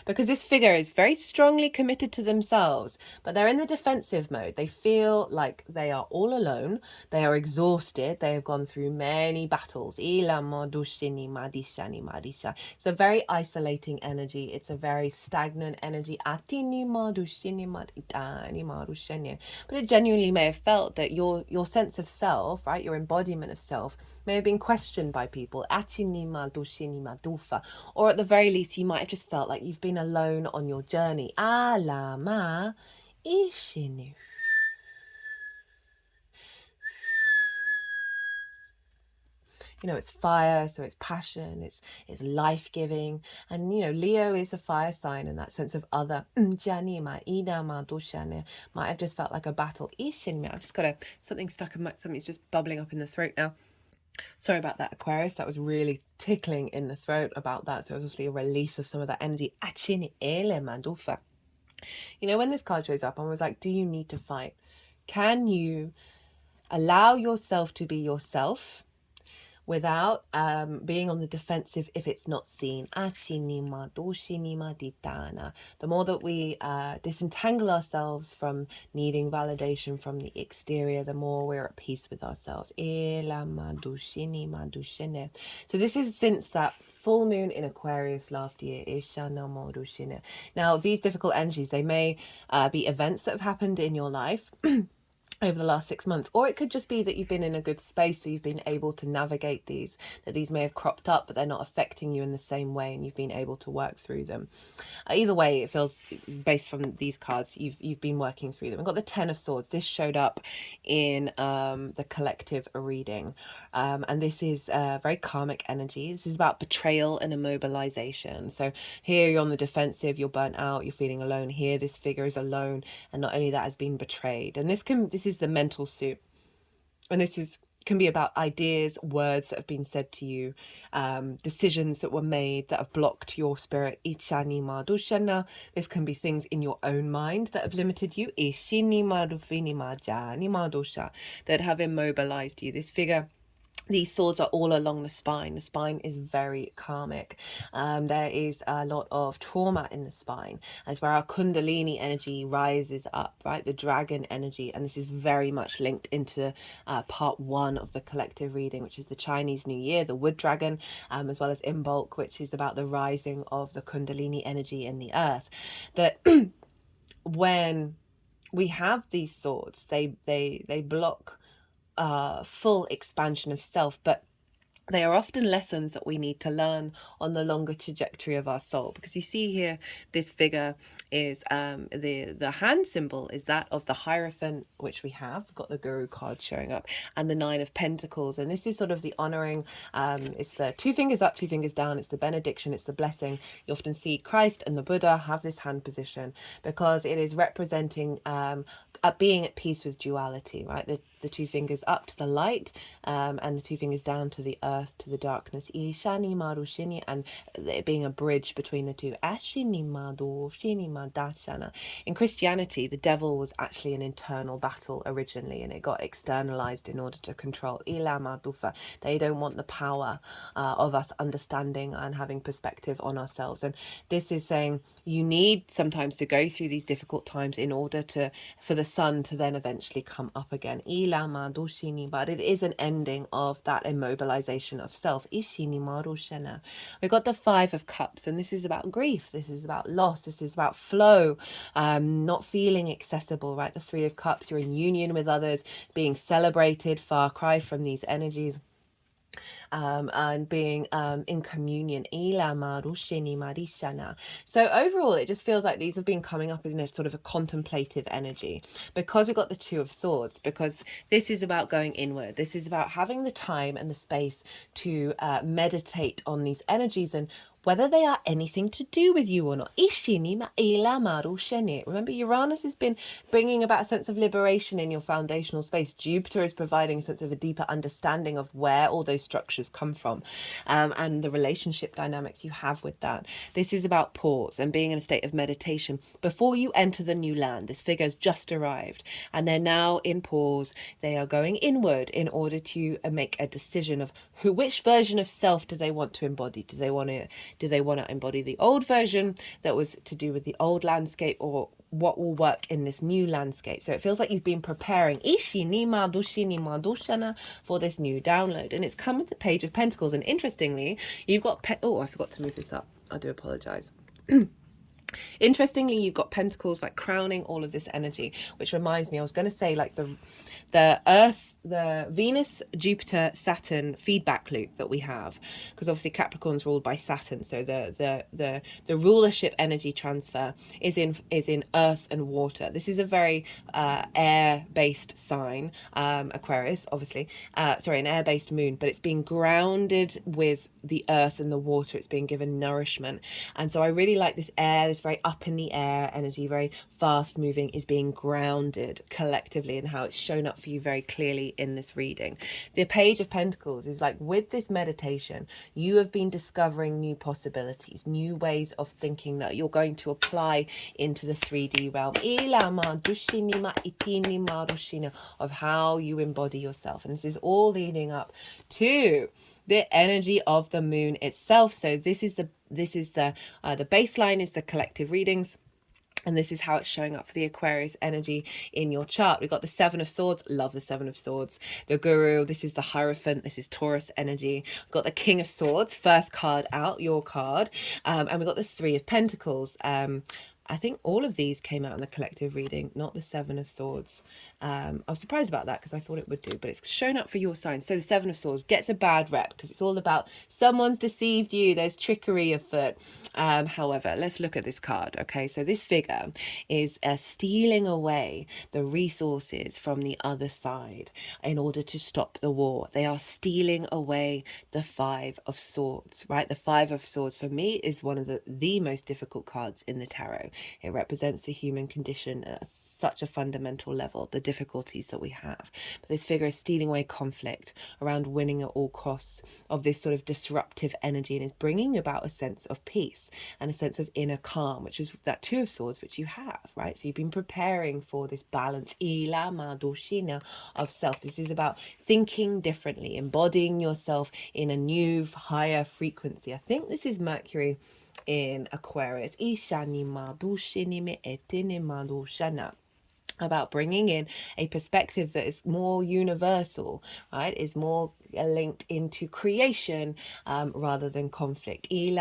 Speaker 1: because this figure is very strongly committed to themselves, but they're in the defensive mode. They feel like they are all alone, they are exhausted, they have gone through many battles. It's a very isolating energy. It's a very stagnant energy. But it genuinely may have felt that your sense of self, right, your embodiment of self, may have been questioned by people. Or at the very least, you might have just felt like you've been alone on your journey. you know, it's fire, so it's passion, it's life-giving. And you know, Leo is a fire sign in that sense of other. Might have just felt like a battle. I've just got something stuck in my, something's just bubbling up in the throat now. Sorry about that, Aquarius. That was really tickling in the throat about that. So it was obviously a release of some of that energy. You know, when this card shows up, I was like, do you need to fight? Can you allow yourself to be yourself without being on the defensive if it's not seen? The more that we disentangle ourselves from needing validation from the exterior, the more we're at peace with ourselves. So this is since that full moon in Aquarius last year. Now, these difficult energies, they may be events that have happened in your life over the last 6 months, or it could just be that you've been in a good space, so you've been able to navigate these, that these may have cropped up but they're not affecting you in the same way, and you've been able to work through them. Either way, it feels, based from these cards, you've been working through them. I've got the Ten of Swords. This showed up in the collective reading, and this is very karmic energy. This is about betrayal and immobilization. So here you're on the defensive, you're burnt out, you're feeling alone. Here this figure is alone, and not only that, has been betrayed. And this is the mental suit, and this can be about ideas, words that have been said to you, decisions that were made that have blocked your spirit. This can be things in your own mind that have limited you, that have immobilized you. This figure, these swords are all along the spine. The spine is very karmic. There is a lot of trauma in the spine. That's where our Kundalini energy rises up, right? The dragon energy. And this is very much linked into part 1 of the collective reading, which is the Chinese New Year, the wood dragon, as well as Imbolc, which is about the rising of the Kundalini energy in the earth. That when we have these swords, they block full expansion of self, but they are often lessons that we need to learn on the longer trajectory of our soul. Because you see here, this figure is the hand symbol is that of the Hierophant, which we have. We've got the Guru card showing up, and the Nine of Pentacles. And this is sort of the honoring. It's the 2 fingers up, 2 fingers down. It's the benediction. It's the blessing. You often see Christ and the Buddha have this hand position because it is representing being at peace with duality, right? The 2 fingers up to the light, and the 2 fingers down to the earth, to the darkness. Ishani Maru Shini, and it being a bridge between the two. Ashini Madu Shini Madashana. In Christianity, the devil was actually an internal battle originally, and it got externalized in order to control. Ila Madufa. They don't want the power of us understanding and having perspective on ourselves. And this is saying you need sometimes to go through these difficult times in order for the sun to then eventually come up again. But it is an ending of that immobilization of self. We got the 5 of Cups, and this is about grief. This is about loss. This is about flow, not feeling accessible, right? The 3 of Cups, you're in union with others, being celebrated, far cry from these energies. And being in communion. So overall, it just feels like these have been coming up in a sort of a contemplative energy, because we've got the 2 of Swords, because this is about going inward. This is about having the time and the space to meditate on these energies and whether they are anything to do with you or not. Remember, Uranus has been bringing about a sense of liberation in your foundational space. Jupiter is providing a sense of a deeper understanding of where all those structures come from, and the relationship dynamics you have with that. This is about pause and being in a state of meditation before you enter the new land. This figure has just arrived, and they're now in pause. They are going inward in order to make a decision of which version of self do they want to embody. Do they want to embody the old version that was to do with the old landscape, or what will work in this new landscape? So it feels like you've been preparing for this new download, and it's come with the Page of Pentacles. And interestingly, you've got I forgot to move this up. I do apologize. Interestingly, you've got pentacles like crowning all of this energy, which reminds me, I was going to say like the Earth, the Venus, Jupiter, Saturn feedback loop that we have, because obviously Capricorn's ruled by Saturn, so the rulership energy transfer is in Earth and water. This is a very air-based sign, Aquarius, obviously. Sorry, an air-based moon, but it's being grounded with the earth and the water. It's being given nourishment, and so I really like this air, this very up in the air energy, very fast moving, is being grounded collectively, and how it's shown up for you very clearly in this reading. The Page of Pentacles is like, with this meditation, you have been discovering new possibilities, new ways of thinking that you're going to apply into the 3D realm of how you embody yourself. And this is all leading up to the energy of the moon itself. So this is the baseline is the collective readings. And this is how it's showing up for the Aquarius energy in your chart. We've got the Seven of Swords. Love the Seven of Swords. The Guru. This is the Hierophant. This is Taurus energy. We've got the King of Swords. First card out, your card. And we've got the Three of Pentacles. I think all of these came out in the collective reading, not the Seven of Swords. I was surprised about that because I thought it would do, but it's shown up for your sign. So the Seven of Swords gets a bad rep because it's all about someone's deceived you. There's trickery afoot. However, let's look at this card. Okay, so this figure is stealing away the resources from the other side in order to stop the war. They are stealing away the Five of Swords, right? The Five of Swords for me is one of the most difficult cards in the tarot. It represents the human condition at such a fundamental level, the difficulties that we have. But this figure is stealing away conflict around winning at all costs of this sort of disruptive energy, and is bringing about a sense of peace and a sense of inner calm, which is that Two of Swords, which you have, right? So you've been preparing for this balance of self. This is about thinking differently, embodying yourself in a new, higher frequency. I think this is Mercury in Aquarius. About bringing in a perspective that is more universal, right? Is more linked into creation rather than conflict. And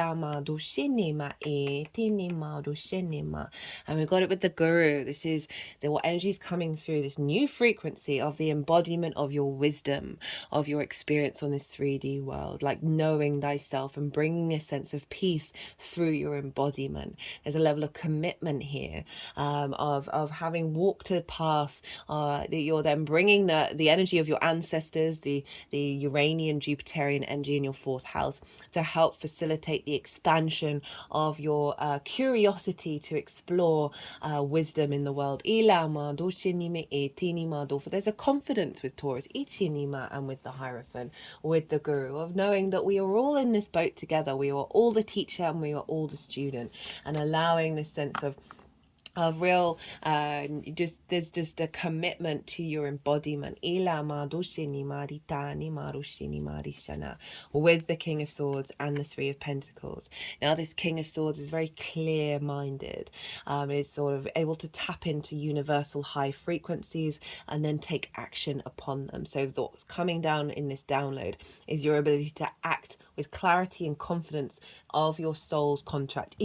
Speaker 1: we got it with the Guru. This is what energy is coming through, this new frequency of the embodiment of your wisdom, of your experience on this 3D world, like knowing thyself and bringing a sense of peace through your embodiment. There's a level of commitment here of having walked a path that you're then bringing the energy of your ancestors, the Uranian Jupiterian energy in your fourth house, to help facilitate the expansion of your curiosity to explore wisdom in the world. For there's a confidence with Taurus and with the Hierophant, with the Guru, of knowing that we are all in this boat together. We are all the teacher and we are all the student, and allowing this sense of real there's just a commitment to your embodiment with the King of Swords and the Three of Pentacles. Now this King of Swords is very clear-minded. Is sort of able to tap into universal high frequencies and then take action upon them. So what's coming down in this download is your ability to act with clarity and confidence of your soul's contract.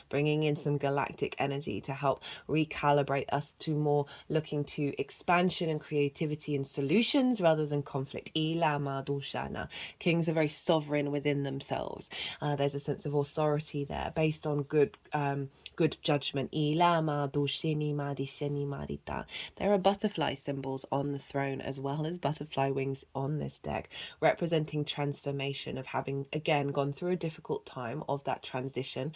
Speaker 1: Bringing in some galactic energy to help recalibrate us to more looking to expansion and creativity and solutions rather than conflict. Kings are very sovereign within themselves. There's a sense of authority there based on good judgment. There are butterfly symbols on the throne as well as butterfly wings on this deck, representing transformation, of having again gone through a difficult time of that transition,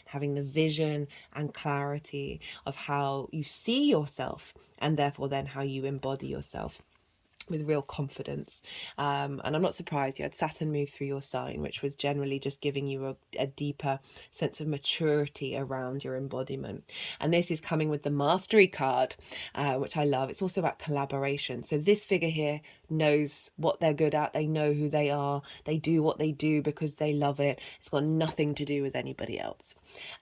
Speaker 1: having the vision and clarity of how you see yourself and therefore then how you embody yourself with real confidence. And I'm not surprised you had Saturn move through your sign, which was generally just giving you a deeper sense of maturity around your embodiment. And this is coming with the Mastery card, which I love. It's also about collaboration. So this figure here knows what they're good at. They know who they are. They do what they do because they love it. It's got nothing to do with anybody else.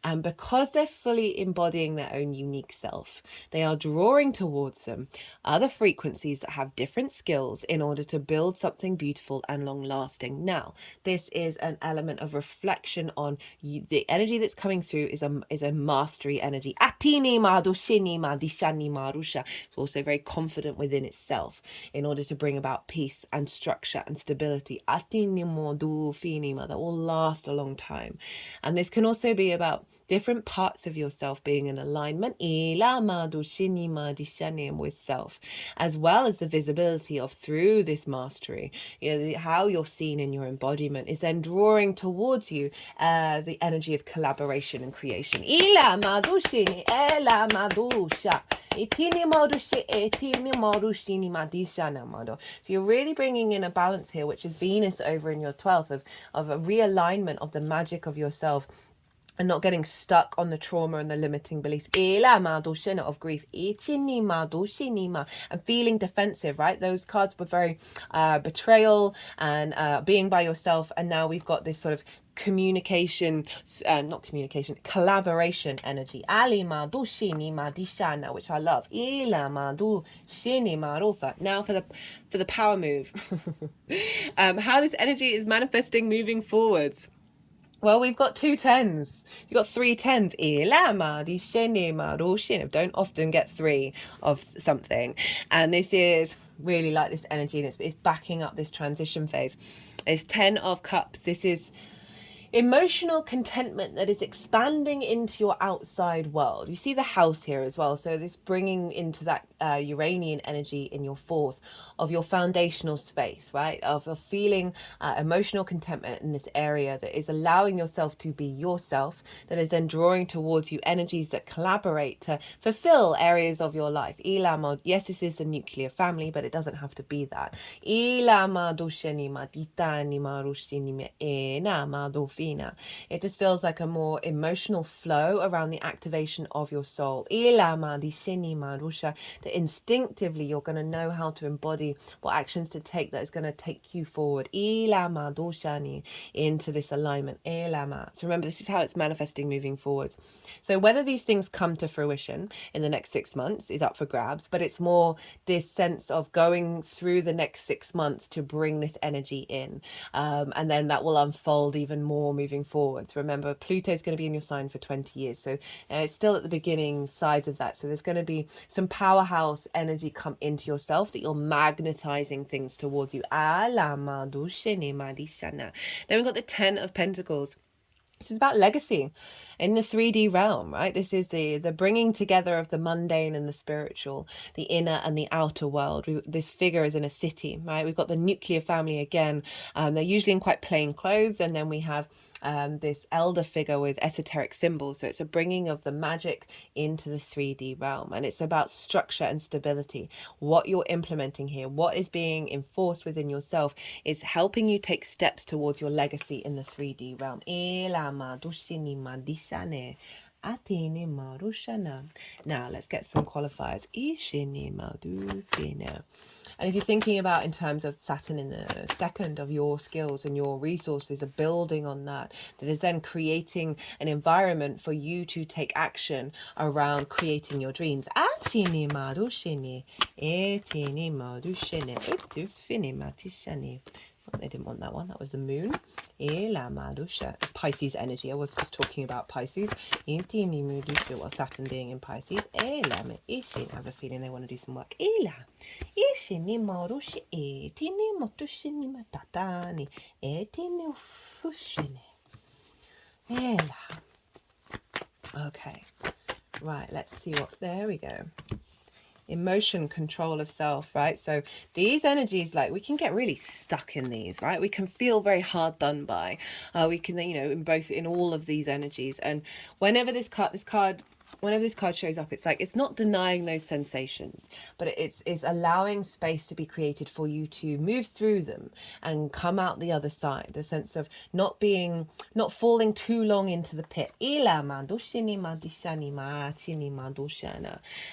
Speaker 1: And because they're fully embodying their own unique self, they are drawing towards them other frequencies that have different skills in order to build something beautiful and long lasting. Now, this is an element of reflection on you. The energy that's coming through is a mastery energy. It's also very confident within itself in order to bring about peace and structure and stability. That will last a long time. And this can also be about different parts of yourself being in alignment with self, as well as the visibility of through this mastery, how you're seen in your embodiment is then drawing towards you the energy of collaboration and creation. So you're really bringing in a balance here, which is Venus over in your 12th, of a realignment of the magic of yourself, and not getting stuck on the trauma and the limiting beliefs of grief and feeling defensive, right? Those cards were very betrayal and being by yourself, and now we've got this sort of collaboration energy, which I love. Now for the power move. How this energy is manifesting moving forwards. Well, we've got 2 10s. You've got 3 10s. Don't often get 3 of something. And this is really like this energy, and it's backing up this transition phase. It's 10 of Cups. This is emotional contentment that is expanding into your outside world. You see the house here as well. So this bringing into that Uranian energy in your force of your foundational space, right? Of feeling emotional contentment in this area that is allowing yourself to be yourself, that is then drawing towards you energies that collaborate to fulfill areas of your life. Yes, this is a nuclear family, but it doesn't have to be that. It just feels like a more emotional flow around the activation of your soul. That instinctively you're going to know how to embody what actions to take that is going to take you forward into this alignment. So remember, this is how it's manifesting moving forward. So whether these things come to fruition in the next 6 months is up for grabs, but it's more this sense of going through the next 6 months to bring this energy in. And then that will unfold even more moving forwards. Remember, Pluto is going to be in your sign for 20 years. So it's still at the beginning sides of that. So there's going to be some powerhouse energy come into yourself that you're magnetizing things towards you. Then we've got the 10 of Pentacles. This is about legacy in the 3D realm, right? This is the bringing together of the mundane and the spiritual, the inner and the outer world. This figure is in a city, right? We've got the nuclear family again. They're usually in quite plain clothes. And then we have this elder figure with esoteric symbols. So it's a bringing of the magic into the 3D realm. And it's about structure and stability. What you're implementing here, what is being enforced within yourself, is helping you take steps towards your legacy in the 3D realm. Now let's get some qualifiers. And if you're thinking about in terms of Saturn in the 2nd of your skills and your resources are building on that is then creating an environment for you to take action around creating your dreams. They didn't want that one. That was the moon. Pisces energy. I was just talking about Pisces. Well, Saturn being in Pisces. I have a feeling they want to do some work. Okay. Right, let's see what... There we go. Emotion, control of self, right? So these energies, like, we can get really stuck in these, right? We can feel very hard done by. We can, in all of these energies. And whenever this card whenever this card shows up, it's like, it's not denying those sensations, but it's allowing space to be created for you to move through them and come out the other side. The sense of not falling too long into the pit.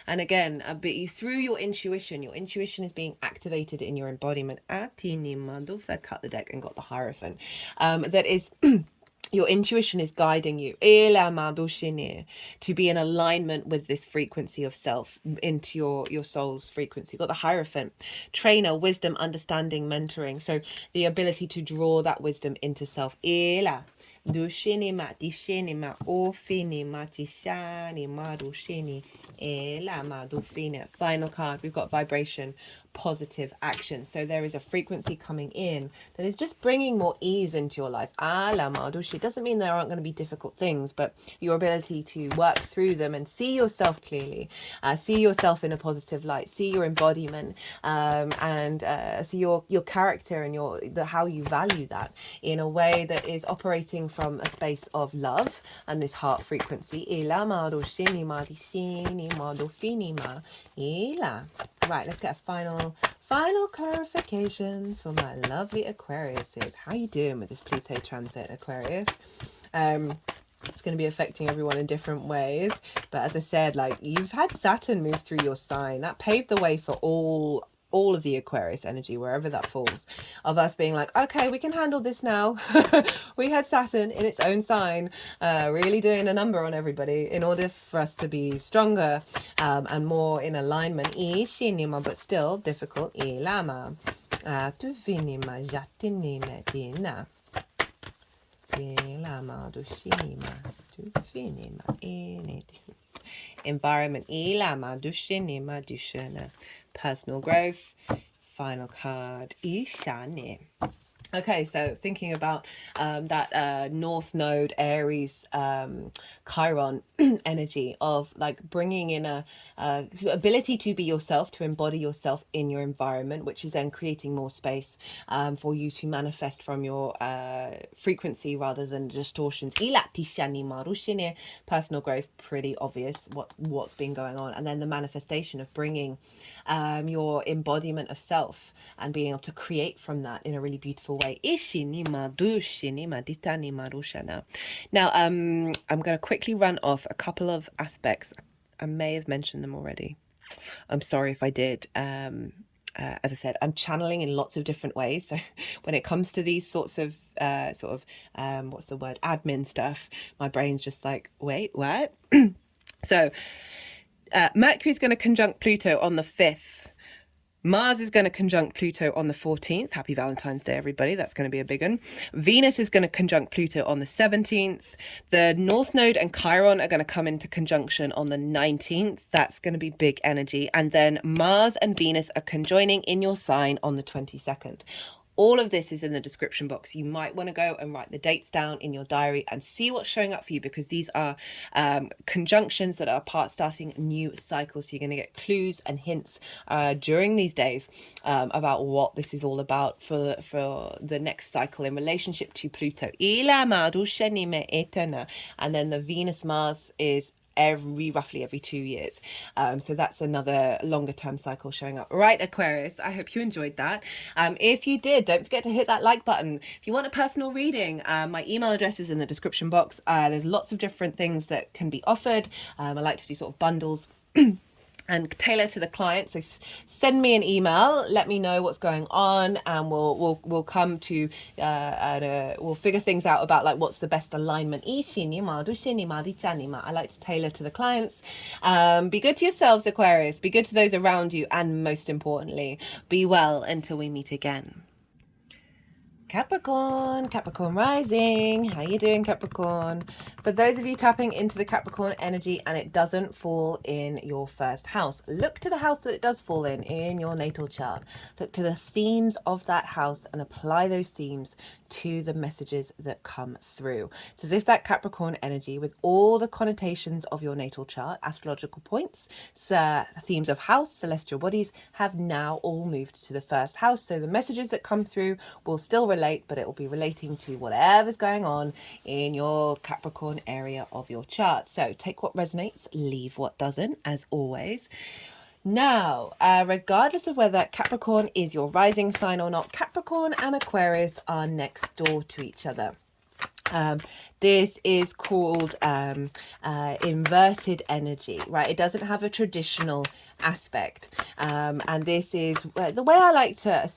Speaker 1: And again, but you, through your intuition is being activated in your embodiment. Cut the deck and got the Hierophant. That is your intuition is guiding you to be in alignment with this frequency of self, into your soul's frequency. You've got the Hierophant, trainer, wisdom, understanding, mentoring. So the ability to draw that wisdom into self. Final card, we've got vibration, positive action. So there is a frequency coming in that is just bringing more ease into your life. It doesn't mean there aren't going to be difficult things, but your ability to work through them and see yourself clearly, see yourself in a positive light, see your embodiment, and see your character and how you value that in a way that is operating from a space of love and this heart frequency. Right, let's get a final clarifications for my lovely Aquariuses. How you doing with this Pluto transit, Aquarius? It's going to be affecting everyone in different ways, but as I said, like, you've had Saturn move through your sign. That paved the way for all of the Aquarius energy, wherever that falls, of us being like, okay, we can handle this now. We had Saturn in its own sign, really doing a number on everybody in order for us to be stronger and more in alignment. But still difficult. Environment, personal growth. Final card, Ishane. Okay, so thinking about that North Node, Aries, Chiron energy of like bringing in a ability to be yourself, to embody yourself in your environment, which is then creating more space for you to manifest from your frequency rather than distortions. Personal growth, pretty obvious what's been going on, and then the manifestation of bringing your embodiment of self and being able to create from that in a really beautiful way. Now, I'm going to quickly run off a couple of aspects. I may have mentioned them already. I'm sorry if I did. As I said, I'm channeling in lots of different ways. So when it comes to these sorts of what's the word, admin stuff, my brain's just like, wait, what? So Mercury's going to conjunct Pluto on the 5th. Mars is going to conjunct Pluto on the 14th. Happy Valentine's Day, everybody. That's going to be a big one. Venus is going to conjunct Pluto on the 17th. The North Node and Chiron are going to come into conjunction on the 19th. That's going to be big energy. And then Mars and Venus are conjoining in your sign on the 22nd. All of this is in the description box. You might want to go and write the dates down in your diary and see what's showing up for you, because these are conjunctions that are starting new cycles. So you're going to get clues and hints during these days about what this is all about for the next cycle in relationship to Pluto. And then the Venus Mars is roughly every 2 years. So that's another longer term cycle showing up. Right, Aquarius, I hope you enjoyed that. If you did, don't forget to hit that like button. If you want a personal reading, my email address is in the description box. There's lots of different things that can be offered. I like to do sort of bundles and tailor to the client. So send me an email, let me know what's going on, and we'll come to we'll figure things out about like what's the best alignment. I like to tailor to the clients. Be good to yourselves, Aquarius. Be good to those around you, and most importantly, be well until we meet again. Capricorn rising. How you doing, Capricorn? For those of you tapping into the Capricorn energy and it doesn't fall in your first house, look to the house that it does fall in your natal chart. Look to the themes of that house and apply those themes to the messages that come through. It's as if that Capricorn energy, with all the connotations of your natal chart, astrological points, themes of house, celestial bodies, have now all moved to the first house. So the messages that come through will still relate relate, but it will be relating to whatever's going on in your Capricorn area of your chart. So take what resonates, leave what doesn't, as always. Now, regardless of whether Capricorn is your rising sign or not, Capricorn and Aquarius are next door to each other. This is called inverted energy, right? It doesn't have a traditional aspect. And this is the way I like to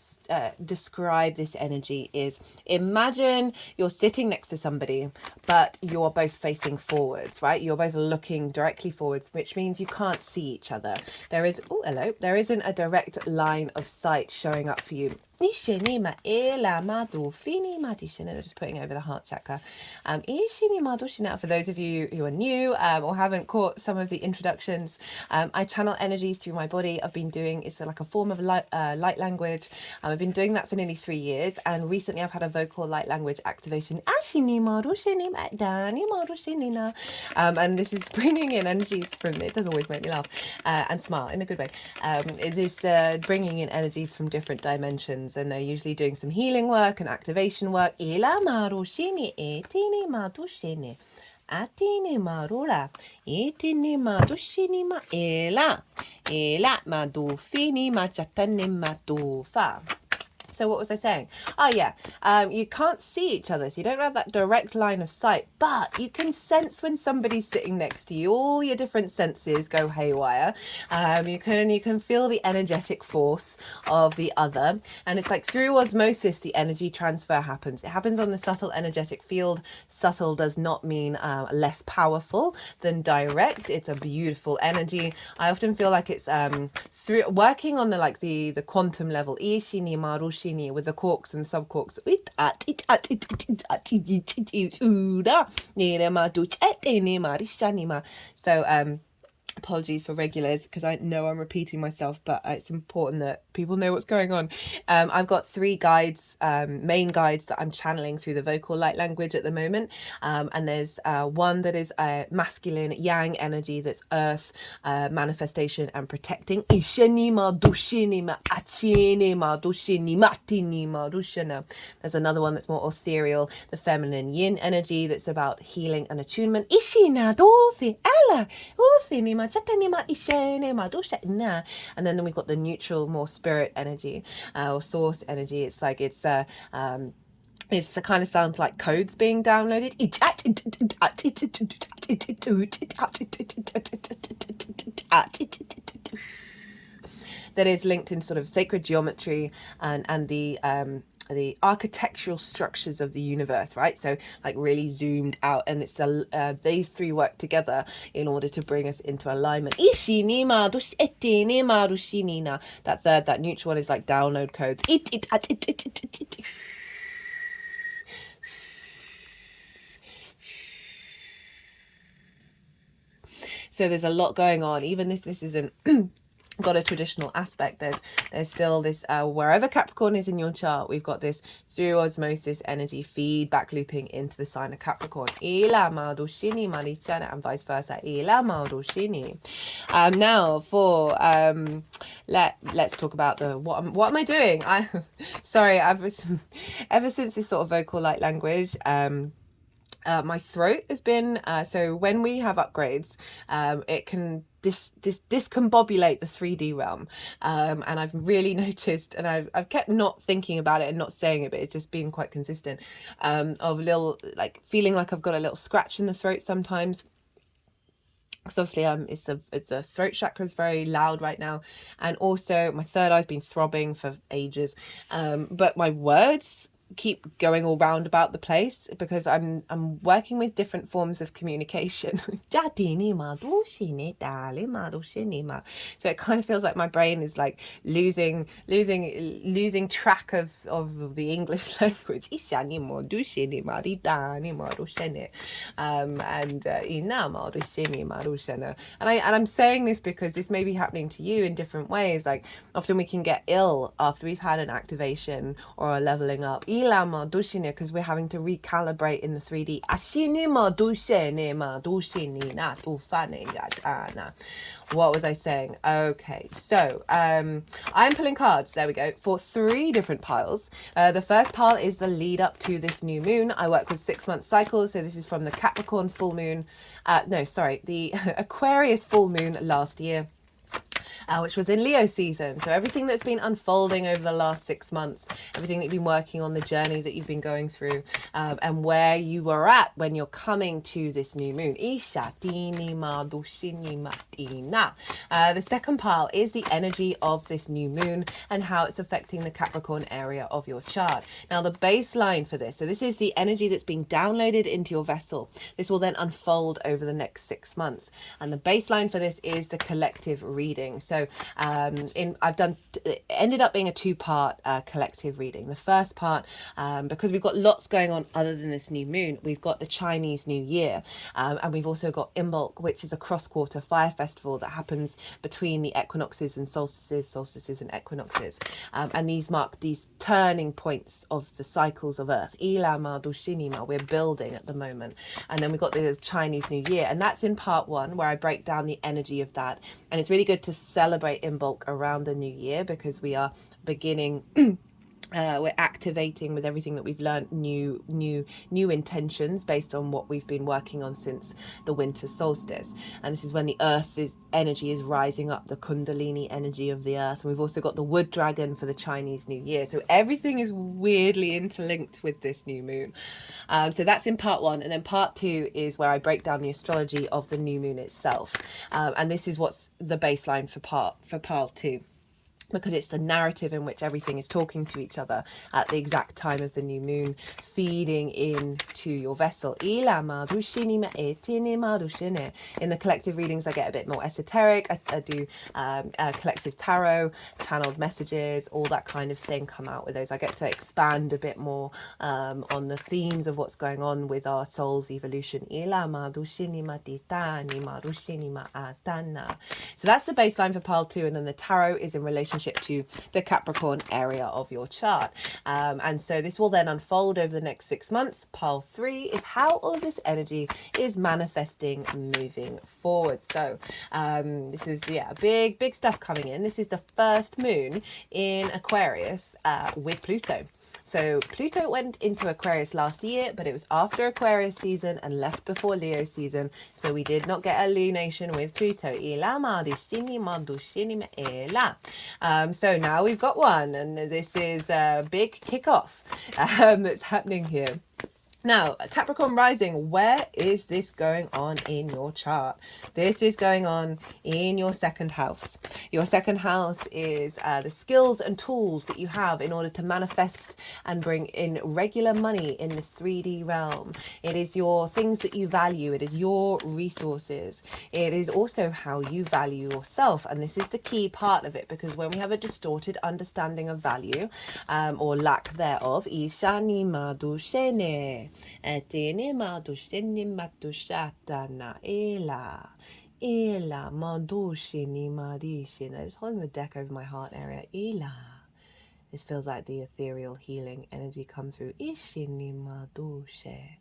Speaker 1: describe this energy is, imagine you're sitting next to somebody, but you're both facing forwards, right? You're both looking directly forwards, which means you can't see each other. There isn't a direct line of sight showing up for you. Just putting over the heart chakra. For those of you who are new or haven't caught some of the introductions, I channel energies through my body. I've been doing, it's like a form of light language. I've been doing that for nearly 3 years, and recently I've had a vocal light language activation. And this is bringing in energies from, it does always make me laugh and smile in a good way. It is bringing in energies from different dimensions, and they're usually doing some healing work and activation work. Atini marura, itini madushini ma ela madufini machatani madufa. So what was I saying? Oh yeah, you can't see each other, so you don't have that direct line of sight, but you can sense when somebody's sitting next to you. All your different senses go haywire. You can feel the energetic force of the other, and it's like through osmosis the energy transfer happens. It happens on the subtle energetic field. Subtle does not mean less powerful than direct. It's a beautiful energy. I often feel like it's through working on the quantum level, ishini marushini, with the quarks and subquarks. So apologies for regulars, because I know I'm repeating myself, but it's important that people know what's going on. I've got 3 guides, main guides, that I'm channeling through the vocal light language at the moment, and there's one that is a masculine yang energy, that's earth, manifestation and protecting. There's another one that's more ethereal, the feminine yin energy, that's about healing and attunement. And then we've got the neutral, more spirit energy, or source energy. It's like it's the kind of sounds like codes being downloaded. That is linked in sort of sacred geometry and the architectural structures of the universe, right? So like really zoomed out, and it's these 3 work together in order to bring us into alignment. That neutral one is like download codes. So there's a lot going on, even if this isn't got a traditional aspect. There's still this wherever Capricorn is in your chart, we've got this through osmosis energy feedback looping into the sign of Capricorn, and vice versa. Now for let's talk about the what am I doing? Ever since this sort of vocal light language, my throat has been so when we have upgrades, it can discombobulate the 3D realm, and I've really noticed, and I've kept not thinking about it and not saying it, but it's just been quite consistent, of little, like, feeling like I've got a little scratch in the throat sometimes. Because obviously it's the throat chakra is very loud right now, and also my third eye's been throbbing for ages, but my words keep going all round about the place because I'm working with different forms of communication. So it kind of feels like my brain is like losing track of the English language. And I'm saying this because this may be happening to you in different ways. Like often we can get ill after we've had an activation or a leveling up. ilama dushine, because we're having to recalibrate in the 3D. Ashinima dushine ma dushini na tufane yatana. What was I saying? Okay, so I'm pulling cards, there we go, for 3 different piles. The first pile is the lead up to this new moon. I work with 6-month cycles, so this is from the Capricorn full moon, the Aquarius full moon last year. Which was in Leo season. So everything that's been unfolding over the last 6 months, everything that you've been working on, the journey that you've been going through, and where you were at when you're coming to this new moon. The second pile is the energy of this new moon and how it's affecting the Capricorn area of your chart. Now the baseline for this, so this is the energy that's being downloaded into your vessel. This will then unfold over the next 6 months. And the baseline for this is the collective reading. So ended up being a 2-part collective reading. The first part, because we've got lots going on other than this new moon, we've got the Chinese New Year, and we've also got Imbolc, which is a cross-quarter fire festival that happens between the equinoxes and solstices and equinoxes. And these mark these turning points of the cycles of Earth. Ilama dushinima, we're building at the moment. And then we've got the Chinese New Year, and that's in part 1, where I break down the energy of that. And it's really good to celebrate Imbolc around the new year, because we are beginning we're activating with everything that we've learned new intentions based on what we've been working on since the winter solstice. And this is when the earth's energy is rising up, the kundalini energy of the earth. And we've also got the wood dragon for the Chinese New Year, so everything is weirdly interlinked with this new moon. So that's in part 1, and then part 2 is where I break down the astrology of the new moon itself, and this is what's the baseline for part 2, because it's the narrative in which everything is talking to each other at the exact time of the new moon, feeding into your vessel. In the collective readings, I get a bit more esoteric. I do collective tarot, channeled messages, all that kind of thing come out with those. I get to expand a bit more on the themes of what's going on with our soul's evolution. So that's the baseline for pile 2, and then the tarot is in relation to the Capricorn area of your chart. And so this will then unfold over the next 6 months. Pile 3 is how all of this energy is manifesting moving forward. So this is, big stuff coming in. This is the first moon in Aquarius with Pluto. So Pluto went into Aquarius last year, but it was after Aquarius season and left before Leo season. So we did not get a lunation with Pluto. So now we've got one, and this is a big kickoff that's happening here. Now, Capricorn rising, where is this going on in your chart? This is going on in your second house. Your second house is the skills and tools that you have in order to manifest and bring in regular money in this 3D realm. It is your things that you value. It is your resources. It is also how you value yourself. And this is the key part of it, because when we have a distorted understanding of value or lack thereof, Ishani Madushene. Etene madusheni matushatana ela madushini madishin. I'm just holding the deck over my heart area. Ela. This feels like the ethereal healing energy come through. Ishini madushe.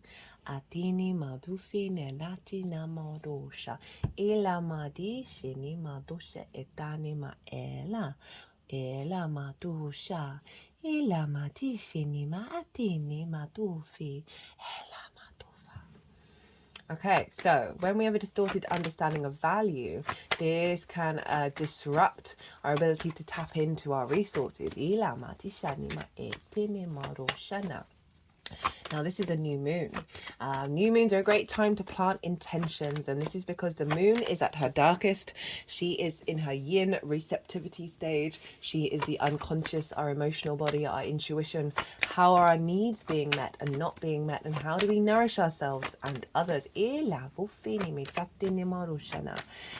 Speaker 1: Atini madufine latina madusha. Ela madishini madushe etani ma ela. Ela madusha. Ila matishini maatini matufi. Ela matufa. Okay, so when we have a distorted understanding of value, this can disrupt our ability to tap into our resources. Ila matishani maetini maroshana. Now, this is a new moon. New moons are a great time to plant intentions, and this is because the moon is at her darkest. She is in her yin receptivity stage. She is the unconscious, our emotional body, our intuition. How are our needs being met and not being met, and how do we nourish ourselves and others?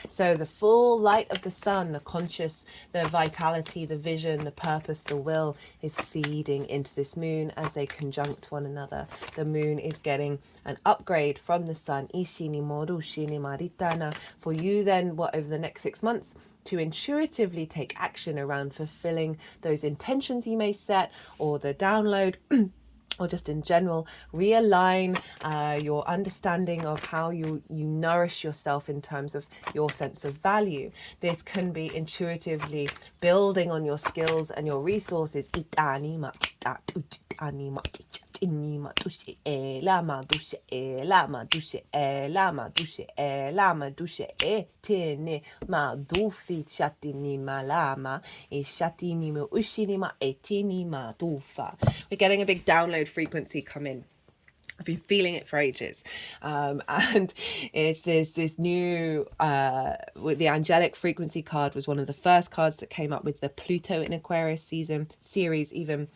Speaker 1: So the full light of the sun, the conscious, the vitality, the vision, the purpose, the will is feeding into this moon as they conjunct one another. The moon is getting an upgrade from the sun. Ishini moru shini maritana. For you then, over the next 6 months, to intuitively take action around fulfilling those intentions you may set, or the download or just in general, realign your understanding of how you nourish yourself in terms of your sense of value. This can be intuitively building on your skills and your resources. Inima dushe lama dushe lama dushe lama dushe lama dushe tene ma dufi chatini malama e shatini mo ushini ma etini ma dufa. We're getting a big download frequency come in. I've been feeling it for ages, and it's this new with the angelic frequency card was one of the first cards that came up with the Pluto in Aquarius series. Even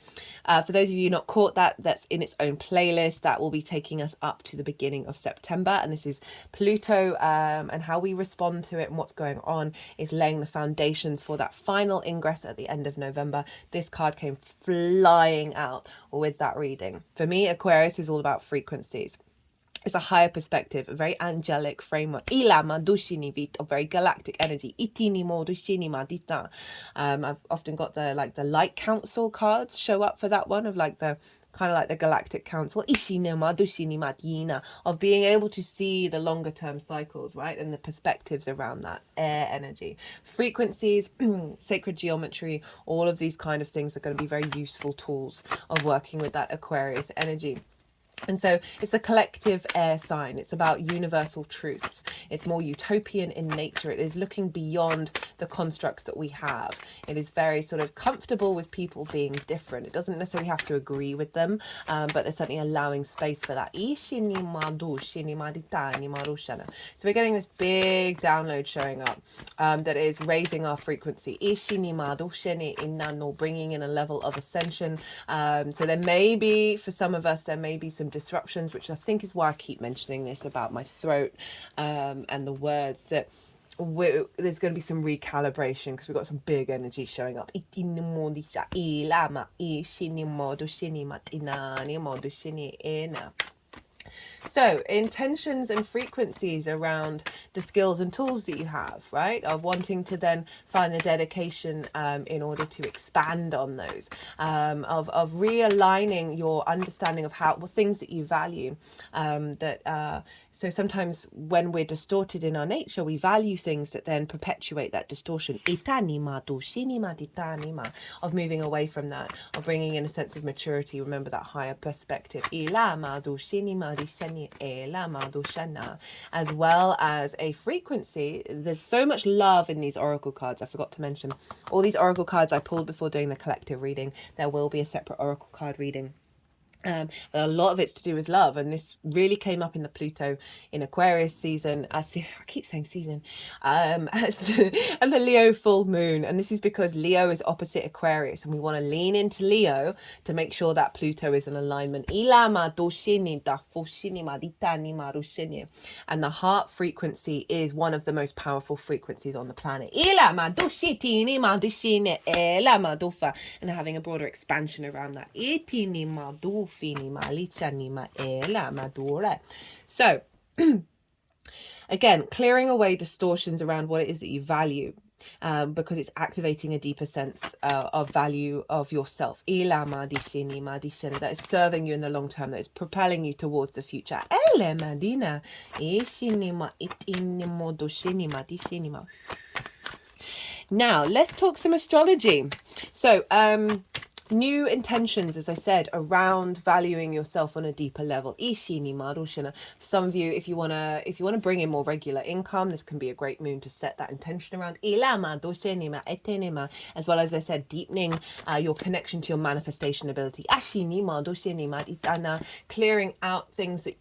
Speaker 1: for those of you not caught that's in its own playlist. That will be taking us up to the beginning of September, and this is Pluto and how we respond to it and what's going on is laying the foundations for that final ingress at the end of November. This card came flying out with that reading. For me, Aquarius is all about frequencies. It's a higher perspective, a very angelic framework. A very galactic energy. I've often got the light council cards show up for that one, of like the kind of like the galactic council of being able to see the longer term cycles, right, and the perspectives around that air energy. Frequencies, sacred geometry, all of these kind of things are going to be very useful tools of working with that Aquarius energy. And so it's the collective air sign. It's about universal truths. It's more utopian in nature. It is looking beyond the constructs that we have. It is very sort of comfortable with people being different. It doesn't necessarily have to agree with them, but there's certainly allowing space for that. So we're getting this big download showing up that is raising our frequency. Bringing in a level of ascension. So there may be, for some of us, there may be some disruptions, which I think is why I keep mentioning this about my throat and the words, that there's going to be some recalibration because we've got some big energy showing up. So intentions and frequencies around the skills and tools that you have, right, of wanting to then find the dedication in order to expand on those, of realigning your understanding of how things that you value, so sometimes when we're distorted in our nature, we value things that then perpetuate that distortion. Of moving away from that, of bringing in a sense of maturity. Remember that higher perspective. As well as a frequency. There's so much love in these oracle cards. I forgot to mention all these oracle cards I pulled before doing the collective reading. There will be a separate oracle card reading. A lot of it's to do with love, and this really came up in the Pluto in Aquarius season. I keep saying season, and the Leo full moon, and this is because Leo is opposite Aquarius, and we want to lean into Leo to make sure that Pluto is in alignment. And the heart frequency is one of the most powerful frequencies on the planet. And having a broader expansion around that. So again, clearing away distortions around what it is that you value, because it's activating a deeper sense of value of yourself. That is serving you in the long term, that is propelling you towards the future. Now, let's talk some astrology. So, new intentions, as I said, around valuing yourself on a deeper level. For some of you, if you wanna bring in more regular income, this can be a great moon to set that intention around. As well as I said, deepening your connection to your manifestation ability. Clearing out things that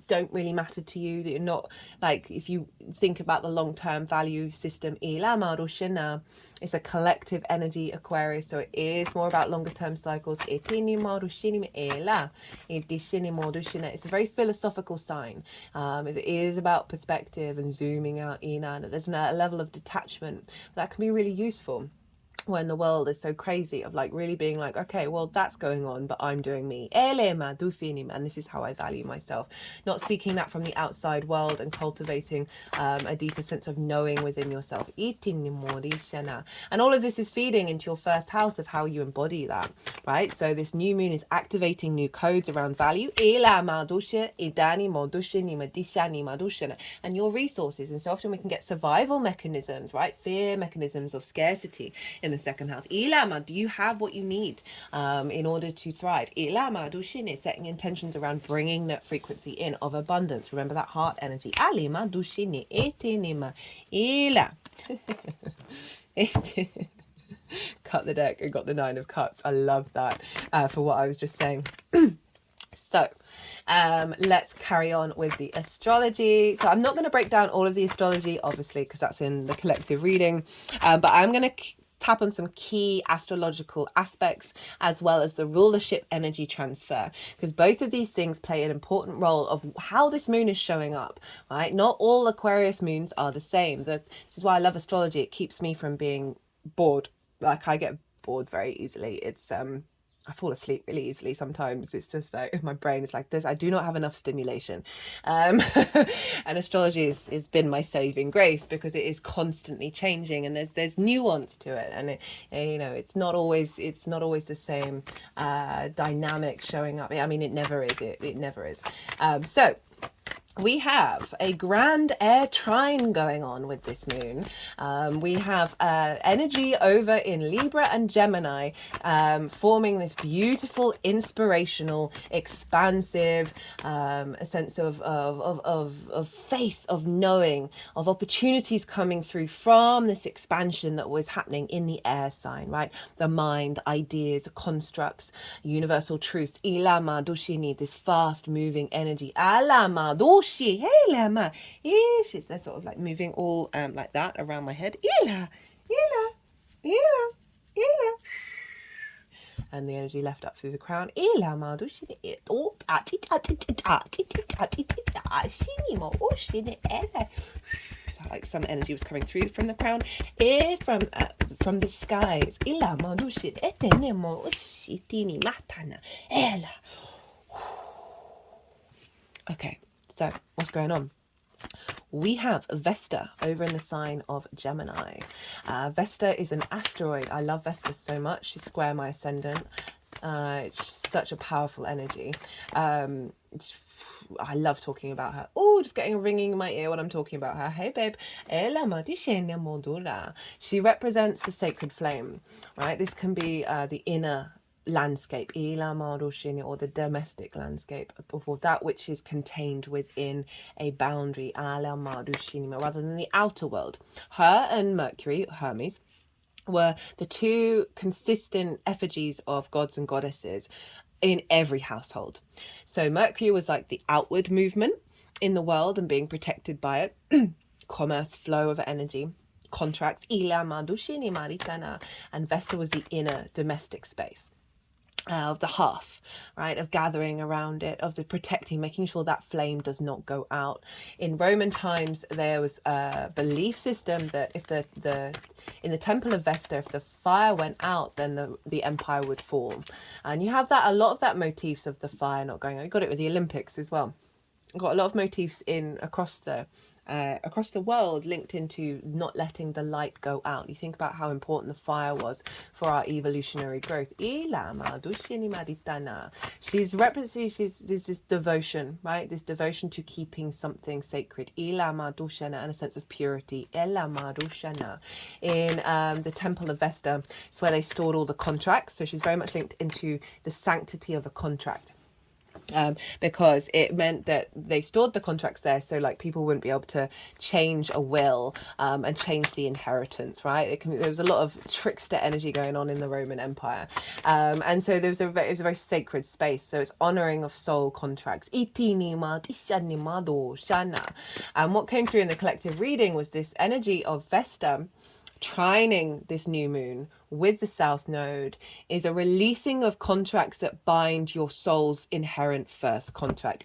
Speaker 1: don't really matter to you, that you're not, like, if you think about the long-term value system, it's a collective energy, Aquarius, so it is more about longer term cycles. It's a very philosophical sign. It is about perspective and zooming out. There's a level of detachment that can be really useful. when the world is so crazy, of like really being like, okay, well, that's going on, but I'm doing me. And this is how I value myself. Not seeking that from the outside world and cultivating a deeper sense of knowing within yourself. And all of this is feeding into your first house of how you embody that, right? So this new moon is activating new codes around value and your resources. And so often we can get survival mechanisms, right? Fear mechanisms of scarcity in the second house. Ilama, do you have what you need in order to thrive? Ilama, dushine, setting intentions around bringing that frequency in of abundance. Remember that heart energy. Alima, dushine, etenima, ila. Cut the deck and got the 9 of Cups. I love that for what I was just saying. So let's carry on with the astrology. So I'm not going to break down all of the astrology, obviously, because that's in the collective reading, but I'm going to tap on some key astrological aspects as well as the rulership energy transfer, because both of these things play an important role of how this moon is showing up, right? Not all Aquarius moons are the same. This is why I love astrology. It keeps me from being bored. Like, I get bored very easily. It's I fall asleep really easily sometimes. It's just like my brain is like this. I do not have enough stimulation, and astrology has been my saving grace, because it is constantly changing and there's nuance to it, and it's not always the same dynamic showing up. I mean, it never is. It never is. So we have a grand air trine going on with this moon. We have energy over in Libra and Gemini, forming this beautiful, inspirational, expansive a sense of faith, of knowing, of opportunities coming through from this expansion that was happening in the air sign, right? The mind, ideas, constructs, universal truths. Ilama dushini, this fast moving energy. Alama dushi. Hey lama, they're sort of like moving all like that around my head. Ila, ila, ila, ila. And the energy left up through the crown. Like some energy was coming through from the crown, from the skies. Okay, so what's going on? We have Vesta over in the sign of Gemini. Vesta is an asteroid. I love Vesta so much. She's square my ascendant. It's such a powerful energy. I love talking about her. Oh, just getting a ringing in my ear when I'm talking about her. Hey, babe. She represents the sacred flame, right? This can be the inner landscape, or the domestic landscape, or that which is contained within a boundary, rather than the outer world. Her and Mercury, Hermes, were the two consistent effigies of gods and goddesses in every household. So Mercury was like the outward movement in the world and being protected by it, commerce, flow of energy, contracts, and Vesta was the inner domestic space. Of the hearth, right, of gathering around it, of the protecting, making sure that flame does not go out. In Roman times, there was a belief system that if in the temple of Vesta, if the fire went out, then the empire would fall. And you have a lot of that motifs of the fire not going out. You got it with the Olympics as well. Got a lot of motifs across the world linked into not letting the light go out. You think about how important the fire was for our evolutionary growth. She's this devotion, right? This devotion to keeping something sacred. And a sense of purity. In the temple of Vesta, it's where they stored all the contracts. So she's very much linked into the sanctity of a contract. Because it meant that they stored the contracts there, so like people wouldn't be able to change a will and change the inheritance, right? There was a lot of trickster energy going on in the Roman Empire, and so it was a very sacred space. So it's honoring of soul contracts. And what came through in the collective reading was this energy of Vesta trining this new moon with the South Node is a releasing of contracts that bind your soul's inherent first contract.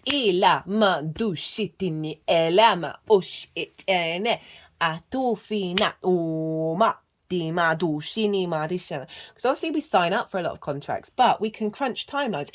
Speaker 1: Because obviously we sign up for a lot of contracts, but we can crunch timelines.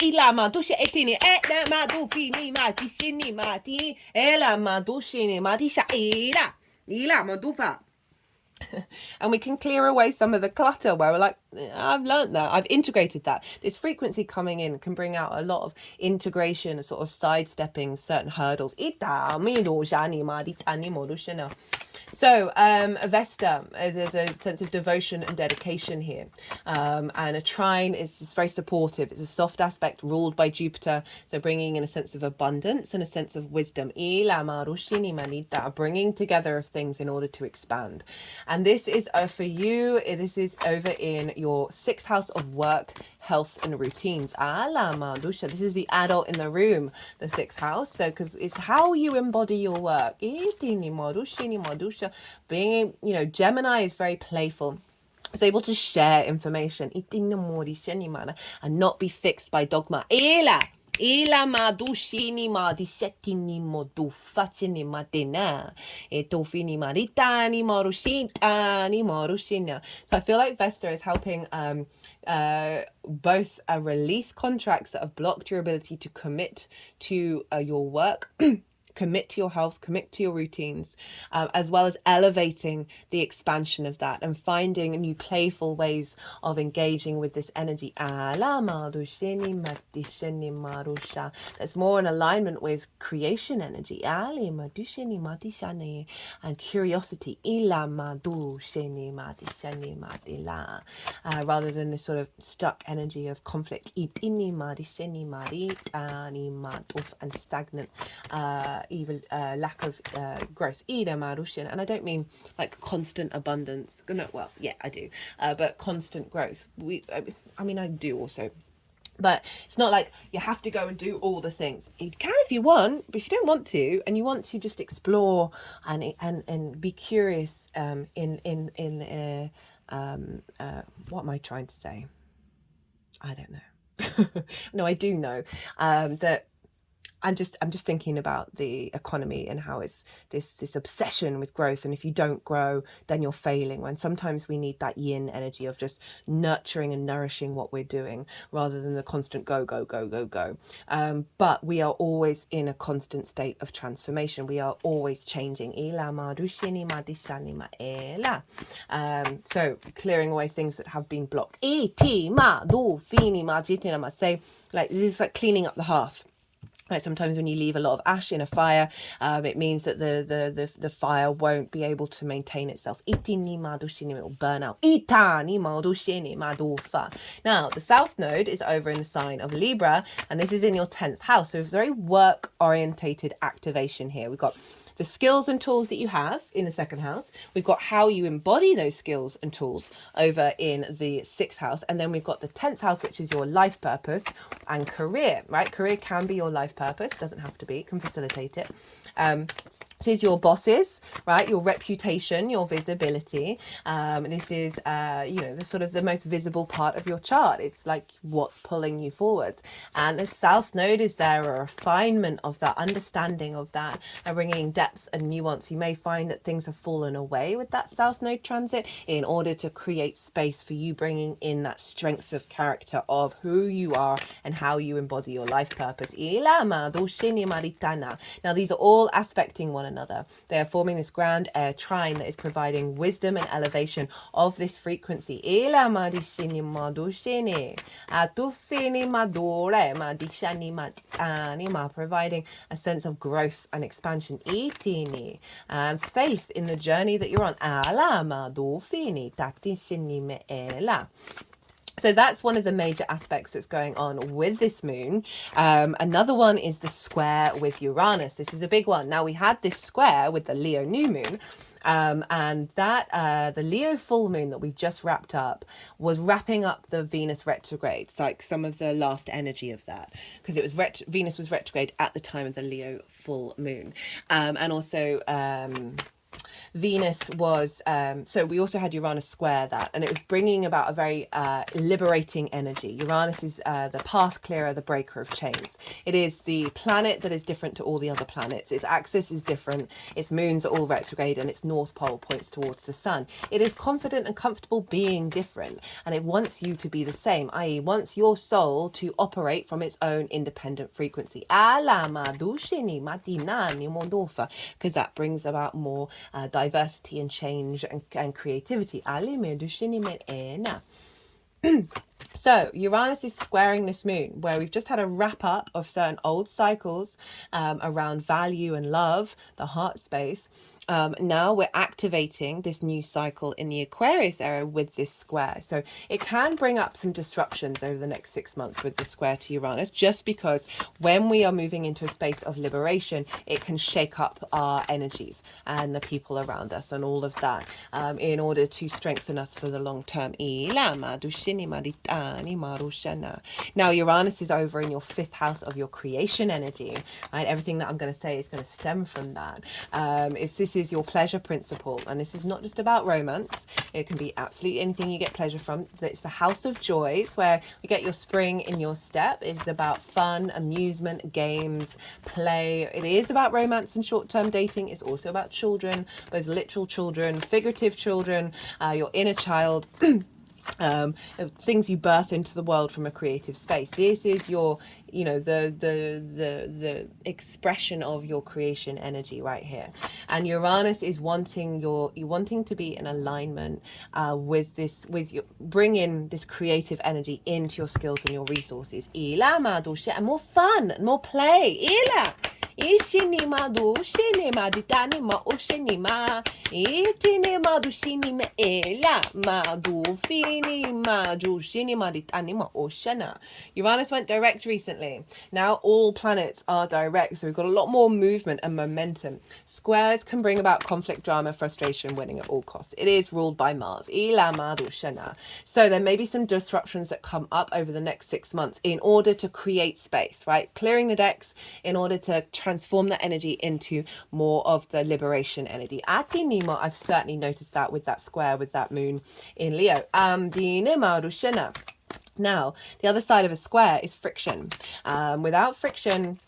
Speaker 1: And we can clear away some of the clutter where we're like, I've learned that, I've integrated that. This frequency coming in can bring out a lot of integration, sort of sidestepping certain hurdles. So Vesta, there's a sense of devotion and dedication here, and a trine is very supportive. It's a soft aspect ruled by Jupiter, so bringing in a sense of abundance and a sense of wisdom, bringing together of things in order to expand. And this is for you, this is over in your 6th house of work, health and routines. This is the adult in the room, the 6th house. So because it's how you embody your work. Being, Gemini is very playful. It's able to share information and not be fixed by dogma. Ila madushini madishetini modufachini madina. Etofini maritani marushintani marushina. So I feel like Vesta is helping both release contracts that have blocked your ability to commit to your work. Commit to your health, commit to your routines, as well as elevating the expansion of that and finding new playful ways of engaging with this energy. That's more in alignment with creation energy and curiosity, rather than this sort of stuck energy of conflict and stagnant even lack of growth. And I don't mean like constant abundance. No, well, yeah, I do, but constant growth. I do also. But it's not like you have to go and do all the things. You can if you want, but if you don't want to, and you want to just explore and be curious, what am I trying to say? I don't know. No, I do know that. I'm just thinking about the economy and how it's this obsession with growth, and if you don't grow, then you're failing. When sometimes we need that yin energy of just nurturing and nourishing what we're doing, rather than the constant go. But we are always in a constant state of transformation. We are always changing. So clearing away things that have been blocked. So like this is like cleaning up the hearth. Like sometimes when you leave a lot of ash in a fire, it means that the fire won't be able to maintain itself. It will burn out. Now, the South Node is over in the sign of Libra, and this is in your 10th house. So it's very work-orientated activation here. We've got the skills and tools that you have in the 2nd house. We've got how you embody those skills and tools over in the 6th house. And then we've got the 10th house, which is your life purpose and career, right? Career can be your life purpose, doesn't have to be, it can facilitate it. This is your bosses, right? Your reputation, your visibility. This is, the sort of the most visible part of your chart. It's like what's pulling you forwards. And the South Node is there, a refinement of that, understanding of that, and bringing depth and nuance. You may find that things have fallen away with that South Node transit in order to create space for you, bringing in that strength of character of who you are and how you embody your life purpose. Now, these are all aspecting one another. They are forming this grand air trine that is providing wisdom and elevation of this frequency. Providing a sense of growth and expansion. And faith in the journey that you're on. So that's one of the major aspects that's going on with this moon. Another one is the square with Uranus. This is a big one. Now, we had this square with the Leo new moon, and that the Leo full moon that we've just wrapped up was wrapping up the Venus retrograde. It's like some of the last energy of that, because it was Venus was retrograde at the time of the Leo full moon. And also Venus was, so we also had Uranus square that, and it was bringing about a very liberating energy. Uranus is the path clearer, the breaker of chains. It is the planet that is different to all the other planets. Its axis is different, its moons are all retrograde, and its north pole points towards the sun. It is confident and comfortable being different, and it wants you to be the same, i.e. wants your soul to operate from its own independent frequency. Because that brings about more diversity and change and creativity. So Uranus is squaring this moon, where we've just had a wrap up of certain old cycles around value and love, the heart space. Now we're activating this new cycle in the Aquarius era with this square. So it can bring up some disruptions over the next 6 months with the square to Uranus, just because when we are moving into a space of liberation, it can shake up our energies and the people around us and all of that in order to strengthen us for the long term. Now Uranus is over in your 5th house of your creation energy, right? Everything that I'm going to say is going to stem from that. This is your pleasure principle, and this is not just about romance. It can be absolutely anything you get pleasure from. It's the house of joy. It's where we get your spring in your step. It's about fun, amusement, games, play. It is about romance and short-term dating. It's also about children, both literal children, figurative children, your inner child. Things you birth into the world from a creative space. This is your, you know, the expression of your creation energy right here. And Uranus is wanting to be in alignment with this, bring in this creative energy into your skills and your resources. And more fun, more play. Ishinima do shinima ditanima oshinima itinima do shinima ela ma do finima do shinima ditanima oshana. Uranus went direct recently. Now all planets are direct, so we've got a lot more movement and momentum. Squares can bring about conflict, drama, frustration, winning at all costs. It is ruled by Mars. Ila ma do shana. So there may be some disruptions that come up over the next 6 months in order to create space, right? Clearing the decks in order to transform that energy into more of the liberation energy. I've certainly noticed that with that square, with that moon in Leo. Now, the other side of a square is friction. Without friction,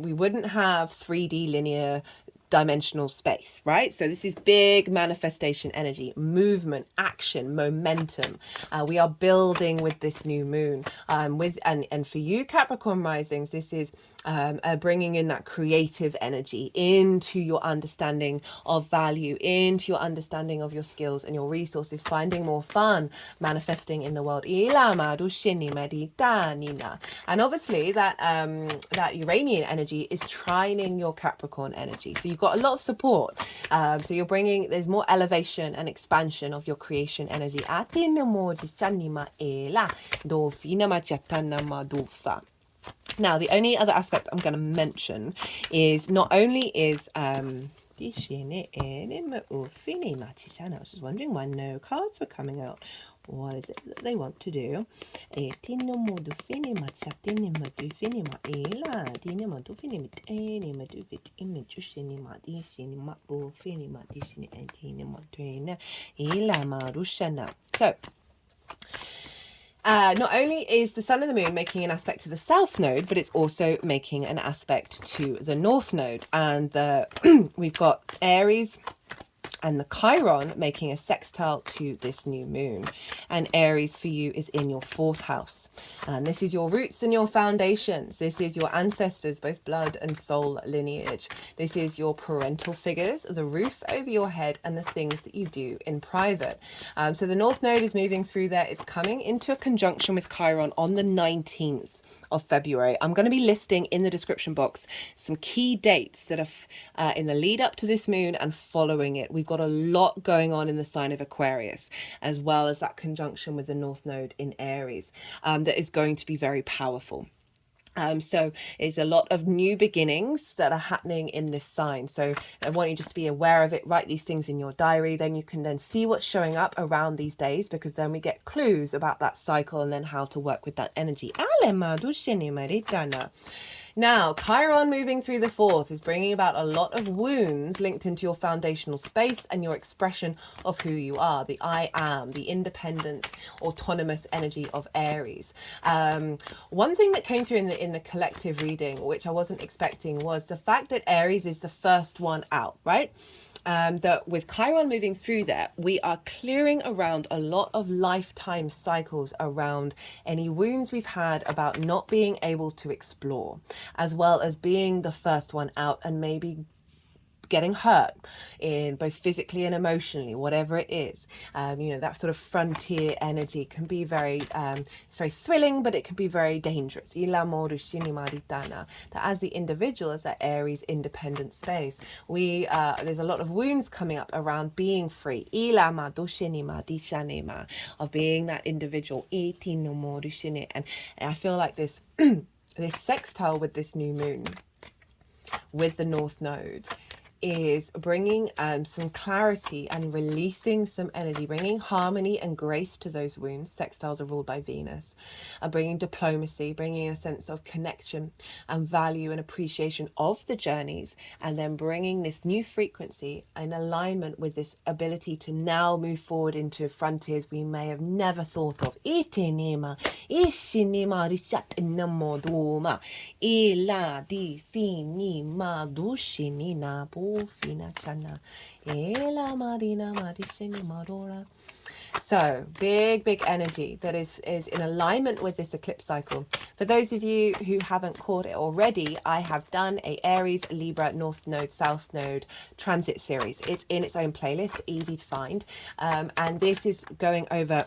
Speaker 1: we wouldn't have 3D linear dimensional space, right? So this is big manifestation energy, movement, action, momentum. We are building with this new moon. And for you Capricorn risings, this is bringing in that creative energy into your understanding of value, into your understanding of your skills and your resources, finding more fun, manifesting in the world. And obviously that Uranian energy is trining your Capricorn energy. So you've got a lot of support. So you're bringing, there's more elevation and expansion of your creation energy. Now, the only other aspect I'm going to mention is not only is I was just wondering why no cards were coming out. What is it that they want to do? So, not only is the sun and the moon making an aspect to the south node, but it's also making an aspect to the north node. And we've got Aries and the Chiron making a sextile to this new moon. And Aries for you is in your 4th house. And this is your roots and your foundations. This is your ancestors, both blood and soul lineage. This is your parental figures, the roof over your head, and the things that you do in private. So the North Node is moving through there. It's coming into a conjunction with Chiron on the 19th of February. I'm going to be listing in the description box some key dates that are in the lead up to this moon and following it. We've got a lot going on in the sign of Aquarius, as well as that conjunction with the North Node in Aries, that is going to be very powerful. So it's a lot of new beginnings that are happening in this sign. So I want you just to be aware of it. Write these things in your diary. Then you can then see what's showing up around these days, because then we get clues about that cycle and then how to work with that energy. Now, Chiron moving through the fourth is bringing about a lot of wounds linked into your foundational space and your expression of who you are, the I am, the independent, autonomous energy of Aries. One thing that came through in the collective reading, which I wasn't expecting, was the fact that Aries is the first one out, right? That with Chiron moving through there, we are clearing around a lot of lifetime cycles around any wounds we've had about not being able to explore, as well as being the first one out and maybe getting hurt in both physically and emotionally, whatever it is. That sort of frontier energy can be it's very thrilling, but it can be very dangerous. That as the individual, as that Aries independent space, there's a lot of wounds coming up around being free. Of being that individual. And I feel like this this sextile with this new moon, with the North Node, is bringing some clarity and releasing some energy, bringing harmony and grace to those wounds. Sextiles are ruled by Venus, bringing diplomacy, bringing a sense of connection and value and appreciation of the journeys, and then bringing this new frequency in alignment with this ability to now move forward into frontiers we may have never thought of. So big energy that is in alignment with this eclipse cycle. For those of you who haven't caught it already, I have done a Aries, Libra, North Node, South Node transit series. It's in its own playlist, easy to find, and this is going over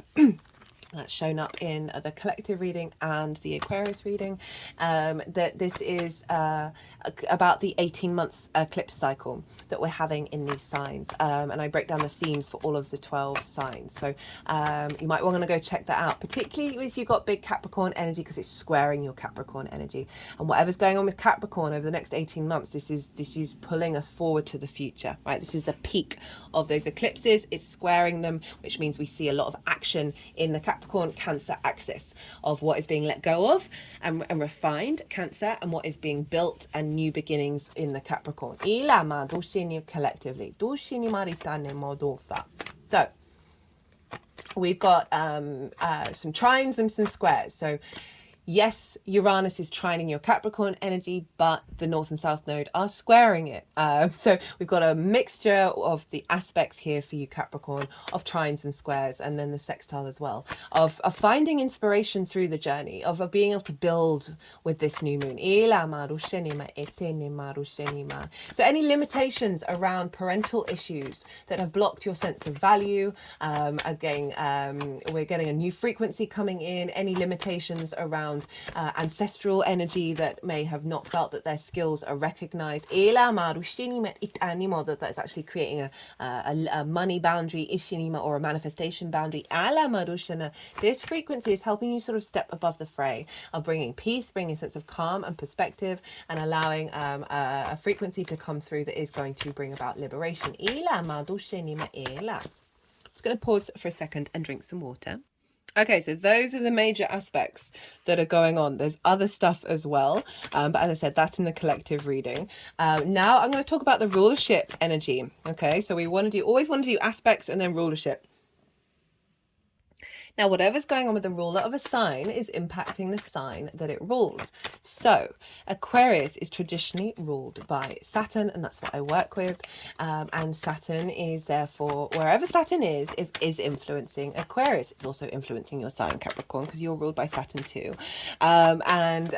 Speaker 1: that's shown up in the collective reading and the Aquarius reading, that this is about the 18 months eclipse cycle that we're having in these signs, and I break down the themes for all of the 12 signs. So you might want to go check that out, particularly if you've got big Capricorn energy, because it's squaring your Capricorn energy, and whatever's going on with Capricorn over the next 18 months, this is pulling us forward to the future, right? This is the peak of those eclipses. It's squaring them, which means we see a lot of action in the Capricorn Cancer axis of what is being let go of and refined Cancer, and what is being built and new beginnings in the Capricorn. Collectively. So we've got some trines and some squares. So yes, Uranus is trining your Capricorn energy, but the North and South Node are squaring it. So we've got a mixture of the aspects here for you, Capricorn, of trines and squares, and then the sextile as well, of finding inspiration through the journey, of being able to build with this new moon. So any limitations around parental issues that have blocked your sense of value, again, we're getting a new frequency coming in. Any limitations around ancestral energy that may have not felt that their skills are recognized. That is actually creating a money boundary or a manifestation boundary. This frequency is helping you sort of step above the fray, of bringing peace, bringing a sense of calm and perspective, and allowing a frequency to come through that is going to bring about liberation. I'm just going to pause for a second and drink some water. Okay, so those are the major aspects that are going on. There's other stuff as well, but as I said, that's in the collective reading. Now I'm going to talk about the rulership energy. Okay, so we always want to do aspects and then rulership. Now, whatever's going on with the ruler of a sign is impacting the sign that it rules. So Aquarius is traditionally ruled by Saturn, and that's what I work with. And Saturn is therefore, wherever Saturn is influencing Aquarius. It's also influencing your sign, Capricorn, because you're ruled by Saturn too. And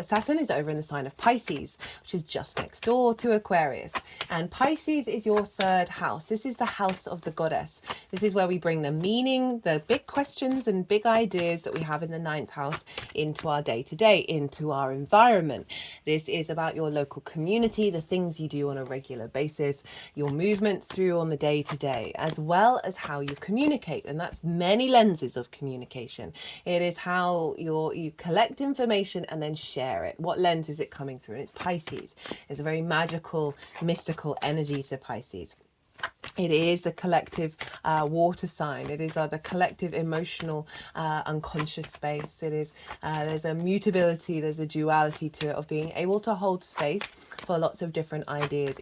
Speaker 1: Saturn is over in the sign of Pisces, which is just next door to Aquarius. And Pisces is your third house. This is the house of the goddess. This is where we bring the meaning, the big questions and big ideas that we have in the ninth house into our day-to-day, into our environment. This is about your local community, the things you do on a regular basis, your movements through on the day-to-day, as well as how you communicate. And that's many lenses of communication. It is how you collect information and then share it. What lens is it coming through? And it's Pisces. It's a very magical, mystical energy to Pisces. It is the collective water sign. It is the collective emotional unconscious space. It is there's a mutability, there's a duality to it of being able to hold space for lots of different ideas.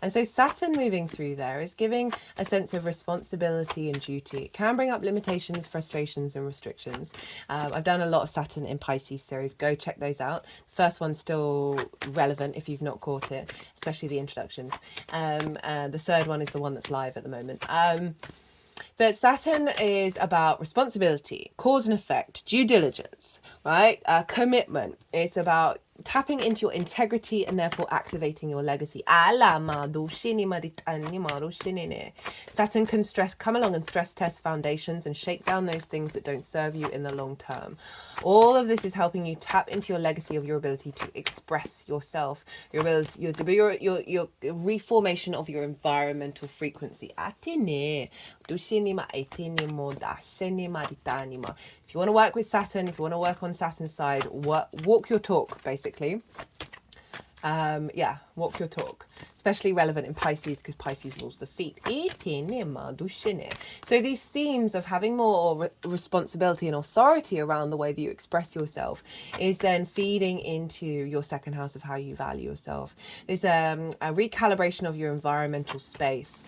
Speaker 1: And so Saturn moving through there is giving a sense of responsibility and duty. It can bring up limitations, frustrations, and restrictions. I've done a lot of Saturn in Pisces series. Go check those out. The first one's still relevant if you've not caught it, especially the introductions. And the third one is the one that's live at the moment. That Saturn is about responsibility, cause and effect, due diligence, right? Commitment. It's about tapping into your integrity and therefore activating your legacy. Saturn can come along and stress test foundations and shake down those things that don't serve you in the long term. All of this is helping you tap into your legacy of your ability to express yourself, your ability, your reformation of your environmental frequency. If you want to work with Saturn, if you want to work on Saturn's side, walk your talk, basically. Walk your talk. Especially relevant in Pisces because Pisces rules the feet. So these themes of having more responsibility and authority around the way that you express yourself is then feeding into your second house of how you value yourself. There's a recalibration of your environmental space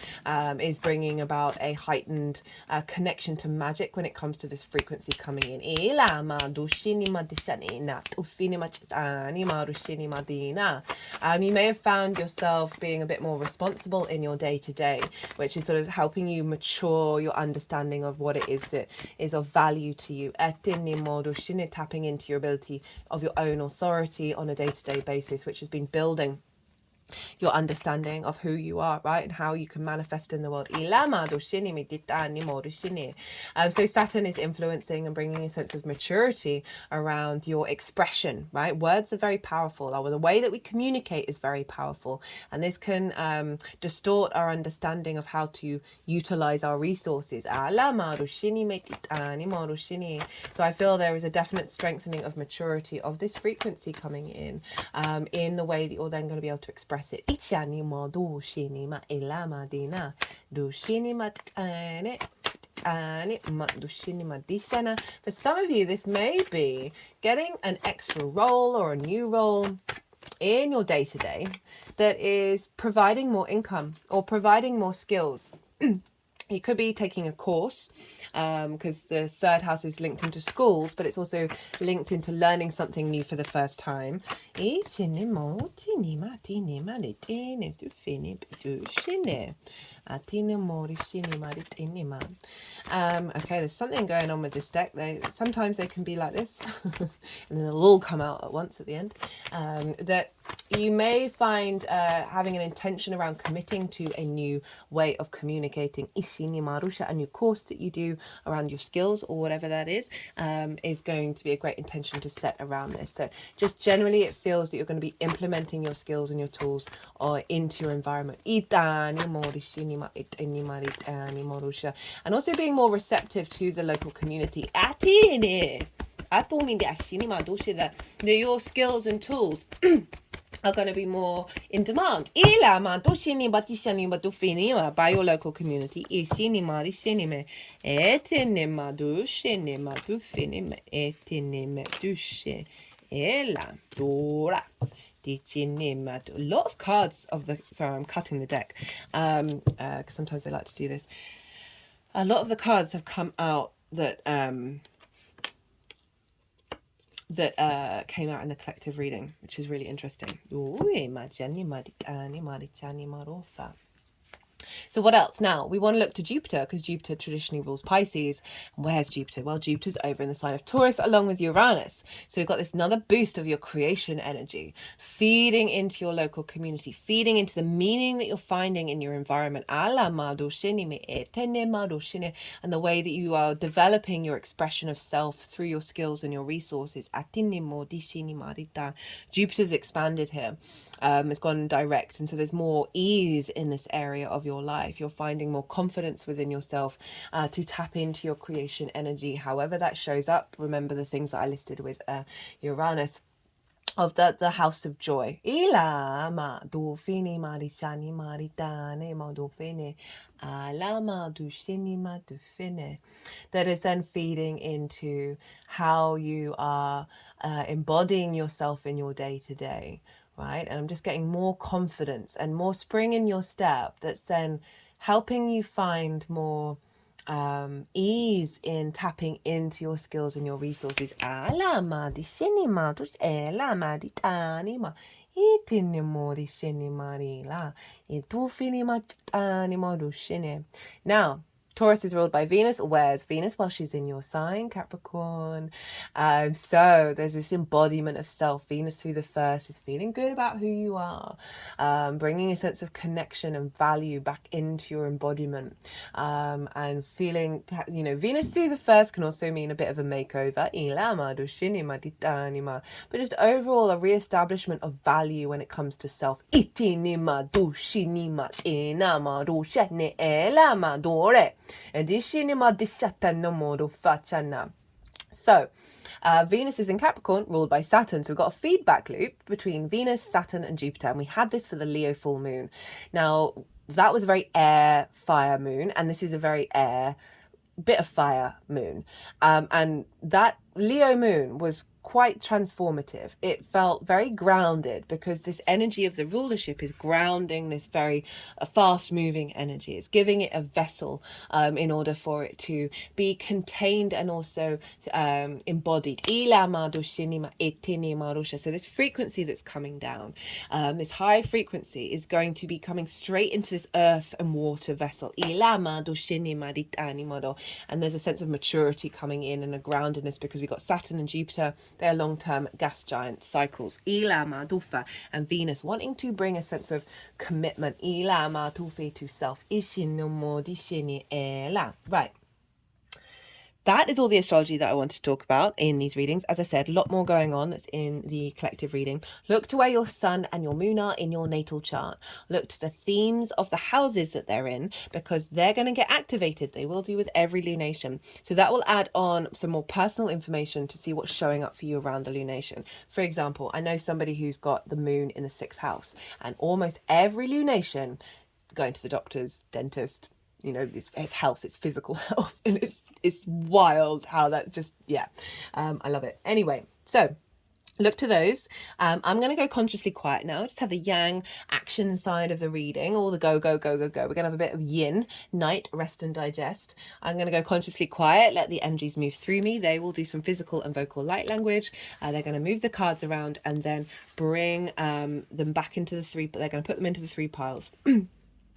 Speaker 1: is bringing about a heightened connection to magic when it comes to this frequency coming in. You may have found yourself being a bit more responsible in your day-to-day, which is sort of helping you mature your understanding of what it is that is of value to you. Tapping into your ability of your own authority on a day-to-day basis, which has been building your understanding of who you are, right, and how you can manifest in the world. So Saturn is influencing and bringing a sense of maturity around your expression, right? Words are very powerful. The way that we communicate is very powerful, and this can distort our understanding of how to utilize our resources. So I feel there is a definite strengthening of maturity of this frequency coming in the way that you're then going to be able to express it. For some of you, this may be getting an extra role or a new role in your day-to-day that is providing more income or providing more skills. You could be taking a course because the third house is linked into schools, but it's also linked into learning something new for the first time. Okay, there's something going on with this deck. Sometimes they can be like this and then they'll all come out at once at the end. That you may find having an intention around committing to a new way of communicating, a new course that you do around your skills or whatever that is going to be a great intention to set around this. That just generally it feels that you're going to be implementing your skills and your tools into your environment. And also being more receptive to the local community. Your skills and tools are going to be more in demand by your local community. A lot of cards of the, sorry, I'm cutting the deck because sometimes they like to do this. A lot of the cards have come out that came out in the collective reading, which is really interesting. So what else? Now, we want to look to Jupiter because Jupiter traditionally rules Pisces. And where's Jupiter? Well, Jupiter's over in the sign of Taurus along with Uranus. So we've got this another boost of your creation energy, feeding into your local community, feeding into the meaning that you're finding in your environment. And the way that you are developing your expression of self through your skills and your resources. Jupiter's expanded here. It's gone direct. And so there's more ease in this area of your life. You're finding more confidence within yourself to tap into your creation energy, however that shows up. Remember the things that I listed with Uranus. of the house of joy. Ila ma do fini ma di shani ma di tane ma do fine. Ala ma do shini ma do fine. That is then feeding into how you are embodying yourself in your day to day, right? And I'm just getting more confidence and more spring in your step that's then helping you find more ease in tapping into your skills and your resources. Alama di shenima tu elama di tanima itinimo di shenima la itufinima tanima du shene. Now, Taurus is ruled by Venus. Where's Venus? Well, she's in your sign, Capricorn. So there's this embodiment of self. Venus through the first is feeling good about who you are, bringing a sense of connection and value back into your embodiment, and feeling, you know, Venus through the first can also mean a bit of a makeover, but just overall a re-establishment of value when it comes to self. So, Venus is in Capricorn, ruled by Saturn. So we've got a feedback loop between Venus, Saturn, and Jupiter. And we had this for the Leo full moon. Now, that was a very air fire moon, and this is a very air bit of fire moon. And that Leo moon was quite transformative. It felt very grounded because this energy of the rulership is grounding this very fast moving energy. It's giving it a vessel in order for it to be contained and also embodied. So this frequency that's coming down, this high frequency is going to be coming straight into this earth and water vessel. And there's a sense of maturity coming in and a groundedness because we've got Saturn and Jupiter. They're long-term gas giant cycles. And Venus wanting to bring a sense of commitment. To self. Right. That is all the astrology that I want to talk about in these readings. As I said, a lot more going on that's in the collective reading. Look to where your sun and your moon are in your natal chart. Look to the themes of the houses that they're in because they're going to get activated. They will do with every lunation. So that will add on some more personal information to see what's showing up for you around the lunation. For example, I know somebody who's got the moon in the 6th house, and almost every lunation, going to the doctor's, dentist, you know, it's health, it's physical health, and it's wild how that just, I love it. Anyway, so look to those. I'm going to go consciously quiet now. Just have the yang action side of the reading, all the go, go, go, go, go. We're going to have a bit of yin, night, rest and digest. I'm going to go consciously quiet, let the energies move through me. They will do some physical and vocal light language. They're going to move the cards around and then bring them back into the three, they're going to put them into the 3 piles.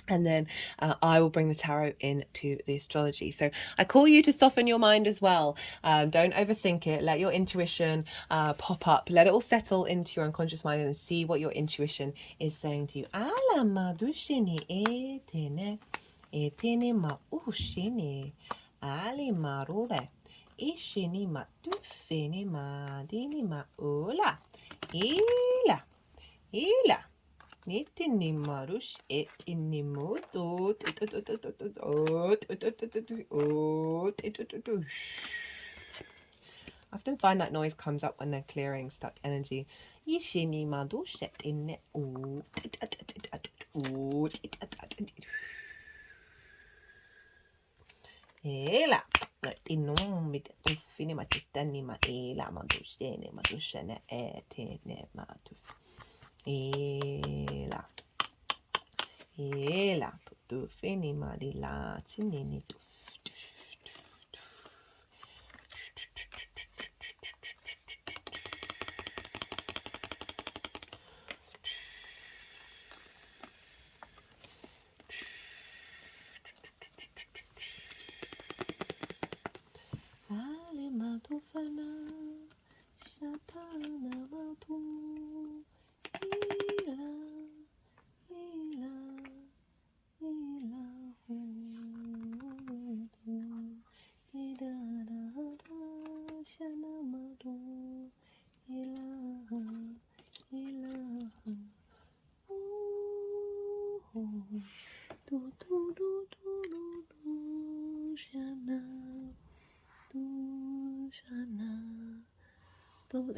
Speaker 1: And then I will bring the tarot into the astrology. So I call you to soften your mind as well. Don't overthink it. Let your intuition pop up. Let it all settle into your unconscious mind and see what your intuition is saying to you. Ala madushini etene etene ma ushini ali marure ishini ma tufini ma dini ma ula ila ila. I often find that noise comes up when they're clearing stuck energy. Tu fini marila chinini tu. Ale matufana shatana matu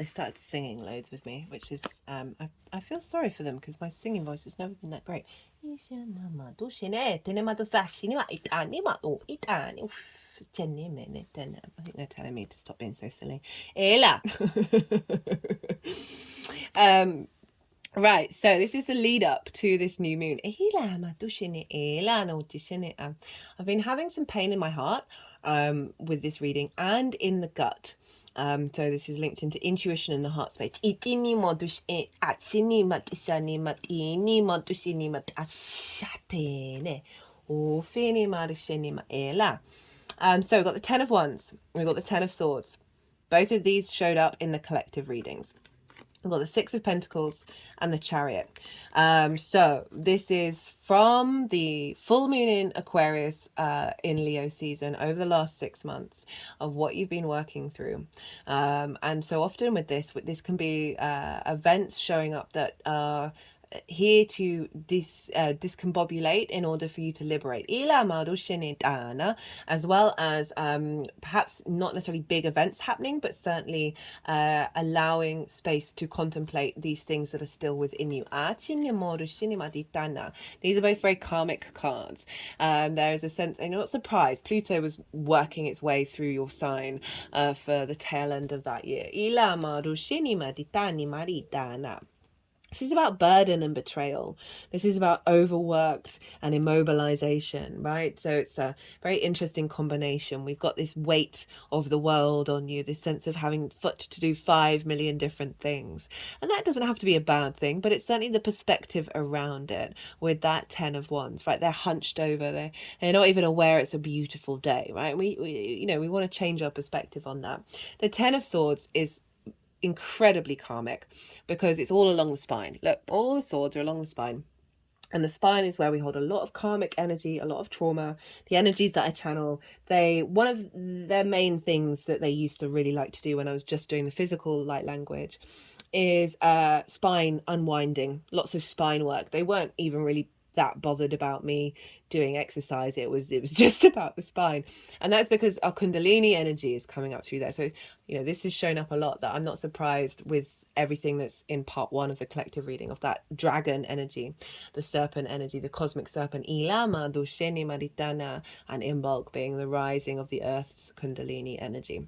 Speaker 1: they started singing loads with me, which is I feel sorry for them because my singing voice has never been that great. I think they're telling me to stop being so silly. Right, so this is the lead up to this new moon. I've been having some pain in my heart with this reading and in the gut. So this is linked into intuition in the heart space. So we've got the Ten of Wands, we've got the Ten of Swords. Both of these showed up in the collective readings. We've got the Six of Pentacles and the Chariot. So this is from the full moon in Aquarius in Leo season over the last 6 months of what you've been working through. And so often with this can be events showing up that are here to discombobulate in order for you to liberate, as well as perhaps not necessarily big events happening, but certainly allowing space to contemplate these things that are still within you. These are both very karmic cards. There is a sense, and you're not surprised, Pluto was working its way through your sign for the tail end of that year. This is about burden and betrayal. This is about overworked and immobilization, right? So it's a very interesting combination. We've got this weight of the world on you, this sense of having to do 5 million different things. And that doesn't have to be a bad thing, but it's certainly the perspective around it with that 10 of Wands, right? They're hunched over, they're not even aware it's a beautiful day, right? We want to change our perspective on that. The 10 of Swords is incredibly karmic because it's all along the spine. Look, all the swords are along the spine, and the spine is where we hold a lot of karmic energy, a lot of trauma. The energies that I channel, one of their main things that they used to really like to do when I was just doing the physical light language is spine unwinding, lots of spine work. They weren't even really that bothered about me doing exercise. It was just about the spine, and that's because our Kundalini energy is coming up through there. So this has shown up a lot, that I'm not surprised with everything that's in part 1 of the collective reading of that dragon energy, the serpent energy, the cosmic serpent, Ilama Dusheni Maritana, and Imbolc being the rising of the earth's Kundalini energy.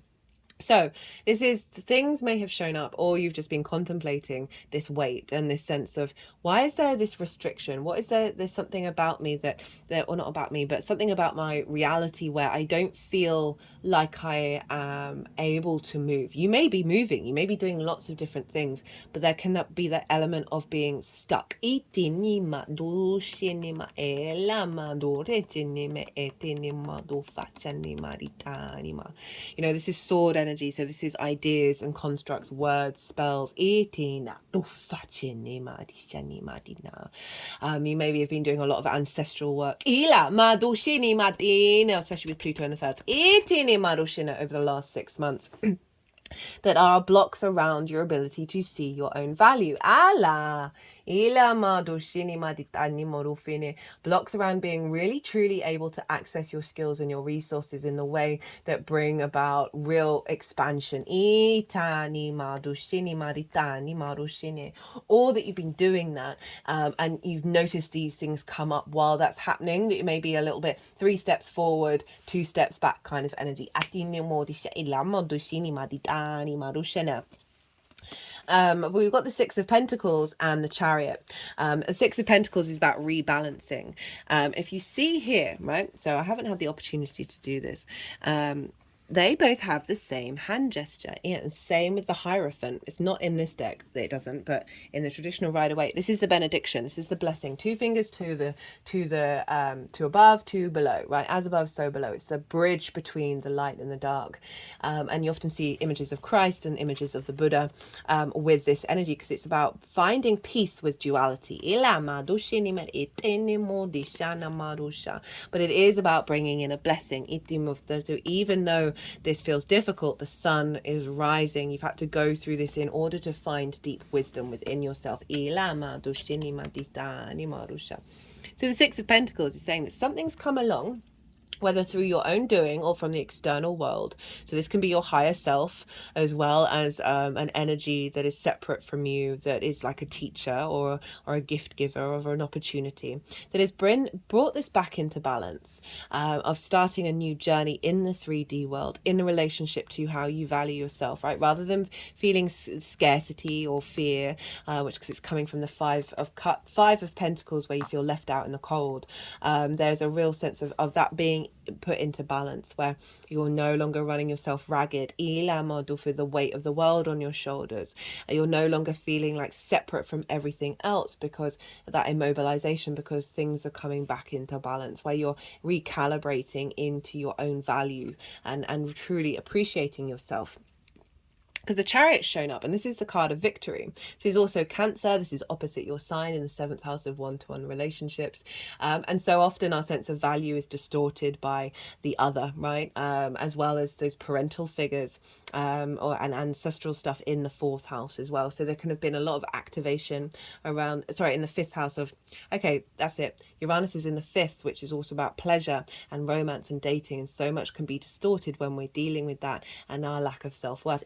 Speaker 1: So things may have shown up, or you've just been contemplating this weight and this sense of, why is there this restriction? What is there's something about me or not about me, but something about my reality where I don't feel like I am able to move. You may be moving, you may be doing lots of different things, but there can be that element of being stuck. This is sword energy, so this is ideas and constructs, words, spells. You maybe have been doing a lot of ancestral work, especially with Pluto in the first over the last 6 months. That are blocks around your ability to see your own value. Blocks around being really truly able to access your skills and your resources in the way that bring about real expansion. Or that you've been doing that and you've noticed these things come up while that's happening, that it may be a little bit 3 steps forward, 2 steps back kind of energy. We've got the Six of Pentacles and the Chariot. The Six of Pentacles is about rebalancing. If you see here, right, so I haven't had the opportunity to do this. They both have the same hand gesture. And same with the Hierophant. It's not in this deck, it doesn't, but in the traditional Rider-Waite, this is the benediction. This is the blessing. 2 fingers to above, 2 below, right? As above, so below. It's the bridge between the light and the dark. And you often see images of Christ and images of the Buddha with this energy, because it's about finding peace with duality. But it is about bringing in a blessing. So even though this feels difficult, the sun is rising. You've had to go through this in order to find deep wisdom within yourself. So the Six of Pentacles is saying that something's come along whether through your own doing or from the external world. So this can be your higher self, as well as an energy that is separate from you, that is like a teacher or a gift giver or an opportunity, that has brought this back into balance, of starting a new journey in the 3D world in relationship to how you value yourself, right? Rather than feeling scarcity or fear, which, because it's coming from the Five of Pentacles, where you feel left out in the cold. There's a real sense of that being put into balance, where you're no longer running yourself ragged for the weight of the world on your shoulders. You're no longer feeling like separate from everything else because of that immobilization, because things are coming back into balance, where you're recalibrating into your own value and truly appreciating yourself. Because the Chariot's shown up, and this is the card of victory. This is also Cancer. This is opposite your sign in the 7th house of one-to-one relationships. And so often our sense of value is distorted by the other, right? As well as those parental figures, and ancestral stuff in the 4th house as well. So there can have been a lot of activation around, in the 5th house of, okay, that's it. Uranus is in the 5th, which is also about pleasure and romance and dating. And so much can be distorted when we're dealing with that and our lack of self-worth.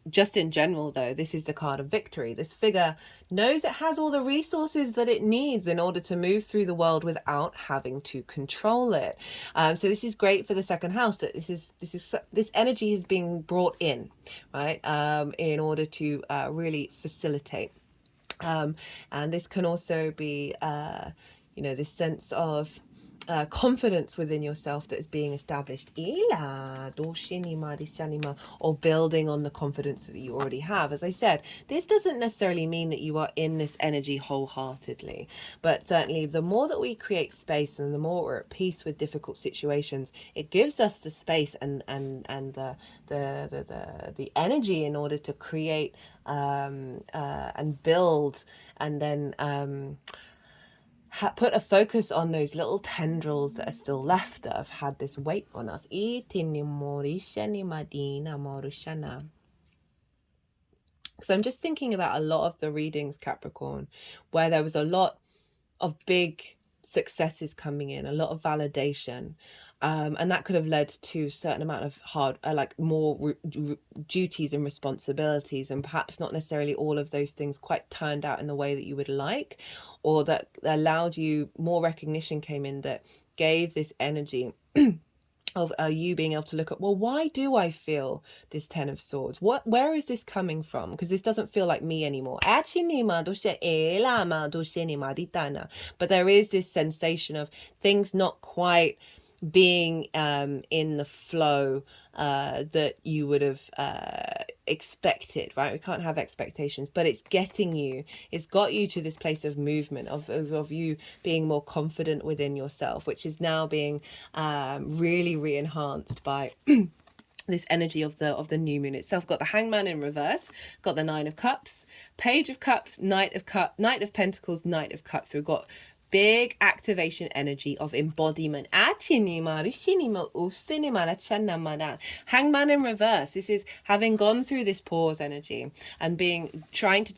Speaker 1: Just in general, though, this is the card of victory. This figure knows it has all the resources that it needs in order to move through the world without having to control it. So this is great for the 2nd house. That this energy is being brought in, right, in order to really facilitate. And this can also be, this sense of confidence within yourself that is being established, or building on the confidence that you already have. As I said, this doesn't necessarily mean that you are in this energy wholeheartedly, but certainly the more that we create space and the more we're at peace with difficult situations, it gives us the space and the energy in order to create and build, and then put a focus on those little tendrils that are still left, that have had this weight on us. So I'm just thinking about a lot of the readings, Capricorn, where there was a lot of big successes coming in, a lot of validation, and that could have led to a certain amount of more duties and responsibilities, and perhaps not necessarily all of those things quite turned out in the way that you would like, or that allowed you more recognition came in that gave this energy of you being able to look at, well, why do I feel this 10 of Swords? Where is this coming from? Because this doesn't feel like me anymore. But there is this sensation of things not quite being in the flow that you would have expected, right? We can't have expectations, but it's got you to this place of movement, of you being more confident within yourself, which is now being really re-enhanced by this energy of the new moon itself. Got the Hangman in reverse, got the 9 of Cups, Page of Cups, Knight of Pentacles, Knight of Cups. So we've got big activation energy of embodiment. Hangman in reverse. This is having gone through this pause energy and trying to,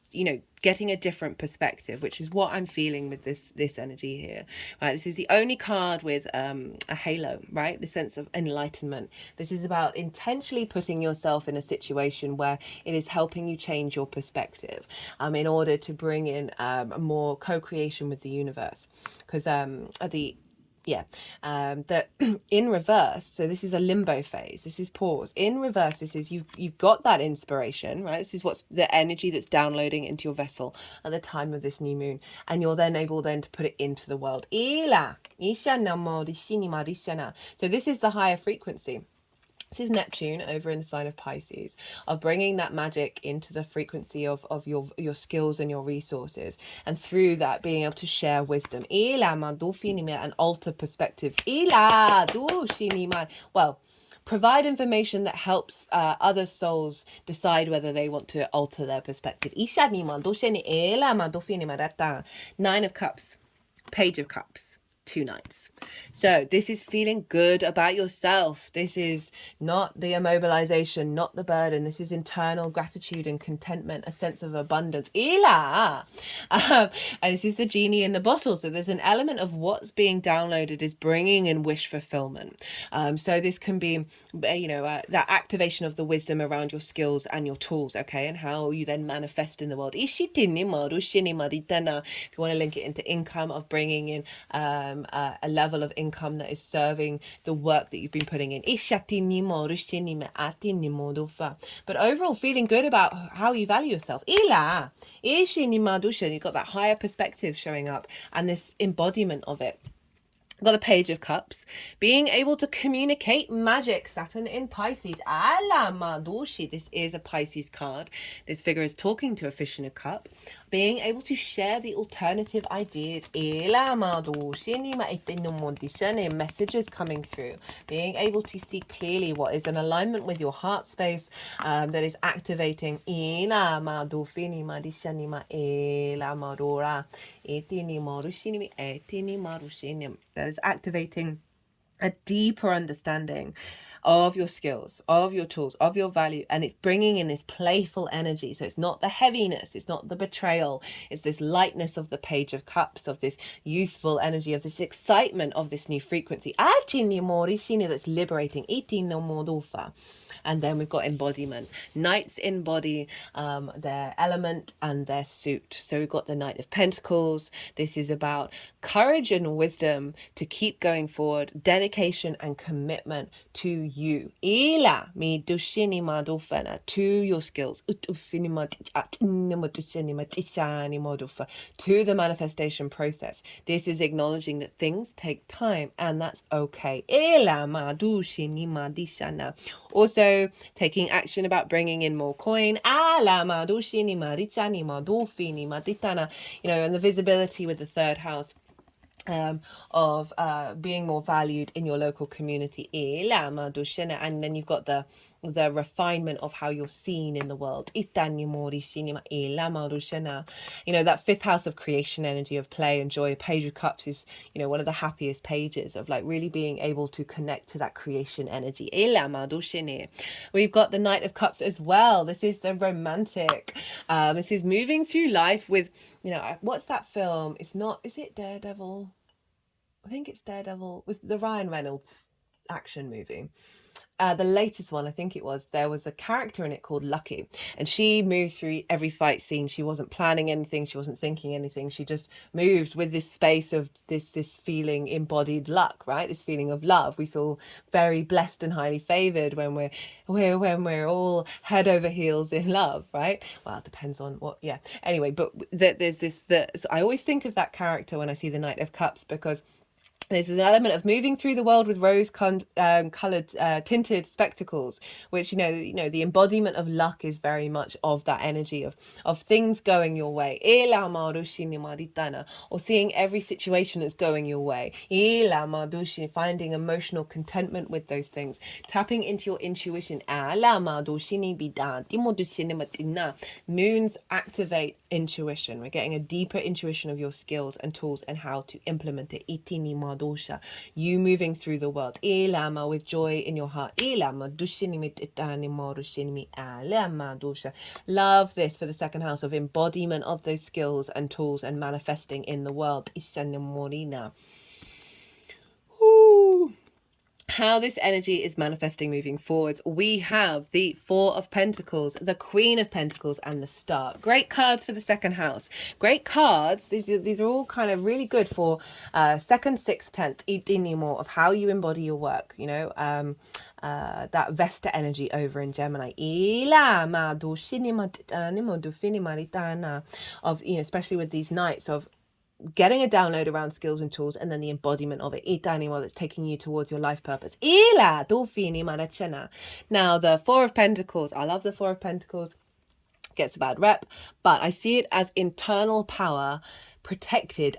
Speaker 1: getting a different perspective, which is what I'm feeling with this energy here, right? This is the only card with a halo, right? The sense of enlightenment. This is about intentionally putting yourself in a situation where it is helping you change your perspective, in order to bring in more co-creation with the universe. Because that in reverse, so this is a limbo phase, this is pause. In reverse, this is you've got that inspiration, right? This is what's the energy that's downloading into your vessel at the time of this new moon, and you're then able to put it into the world. So this is the higher frequency. This is Neptune over in the sign of Pisces, of bringing that magic into the frequency of your skills and your resources, and through that being able to share wisdom and alter perspectives. Well, provide information that helps other souls decide whether they want to alter their perspective. 9 of Cups, Page of Cups, 2 nights. So this is feeling good about yourself. This is not the immobilization, not the burden. This is internal gratitude and contentment, a sense of abundance. Ila! And this is the genie in the bottle. So there's an element of what's being downloaded is bringing in wish fulfillment. So this can be, that activation of the wisdom around your skills and your tools, okay, and how you then manifest in the world. If you want to link it into income, of bringing in a level of income that is serving the work that you've been putting in. But overall, feeling good about how you value yourself. You've got that higher perspective showing up and this embodiment of it. Got the Page of Cups, being able to communicate magic. Saturn in Pisces. Ala madushi. This is a Pisces card. This figure is talking to a fish in a cup. Being able to share the alternative ideas. Ela madushi. Messages coming through. Being able to see clearly what is in alignment with your heart space, that is activating. Ela madufini madishanima ela madora. Etini marushinimi etini marushinim. That is activating a deeper understanding of your skills, of your tools, of your value, and it's bringing in this playful energy. So it's not the heaviness, it's not the betrayal, it's this lightness of the Page of Cups, of this youthful energy, of this excitement of this new frequency that's liberating. And then we've got embodiment. Knights embody their element and their suit. So we've got the Knight of Pentacles. This is about courage and wisdom to keep going forward, dedication and commitment to you. To your skills. To the manifestation process. This is acknowledging that things take time and that's okay. Also, taking action about bringing in more coin. And the visibility with the third house. Of being more valued in your local community. And then you've got the refinement of how you're seen in the world. That fifth house of creation energy, of play and joy. Page of Cups is, one of the happiest pages of like really being able to connect to that creation energy. We've got the Knight of Cups as well. This is the romantic. This is moving through life with, what's that film? Is it Daredevil? I think it's Daredevil, with the Ryan Reynolds action movie. The latest one, I think it was, there was a character in it called Lucky, and she moved through every fight scene. She wasn't planning anything, she wasn't thinking anything, she just moved with this space of this feeling, embodied luck, right? This feeling of love. We feel very blessed and highly favored when we're all head over heels in love, right? Well, it depends on what, anyway, but there's this, so I always think of that character when I see the Knight of Cups, because there's an element of moving through the world with rose-colored tinted spectacles, which, the embodiment of luck is very much of that energy of things going your way. Or seeing every situation that's going your way. Finding emotional contentment with those things. Tapping into your intuition. Moons activate intuition. We're getting a deeper intuition of your skills and tools and how to implement it. You moving through the world with joy in your heart. Love this for the second house of embodiment of those skills and tools and manifesting in the world. How this energy is manifesting moving forwards. We have the Four of Pentacles, the Queen of Pentacles, and the Star. Great cards for the second house. Great cards. These are all kind of really good for 2nd, 6th, 10th, of how you embody your work. That Vesta energy over in Gemini. Of, especially with these nights of getting a download around skills and tools, and then the embodiment of it. That's taking you towards your life purpose. Now, the Four of Pentacles. I love the Four of Pentacles. Gets a bad rep, but I see it as internal power protected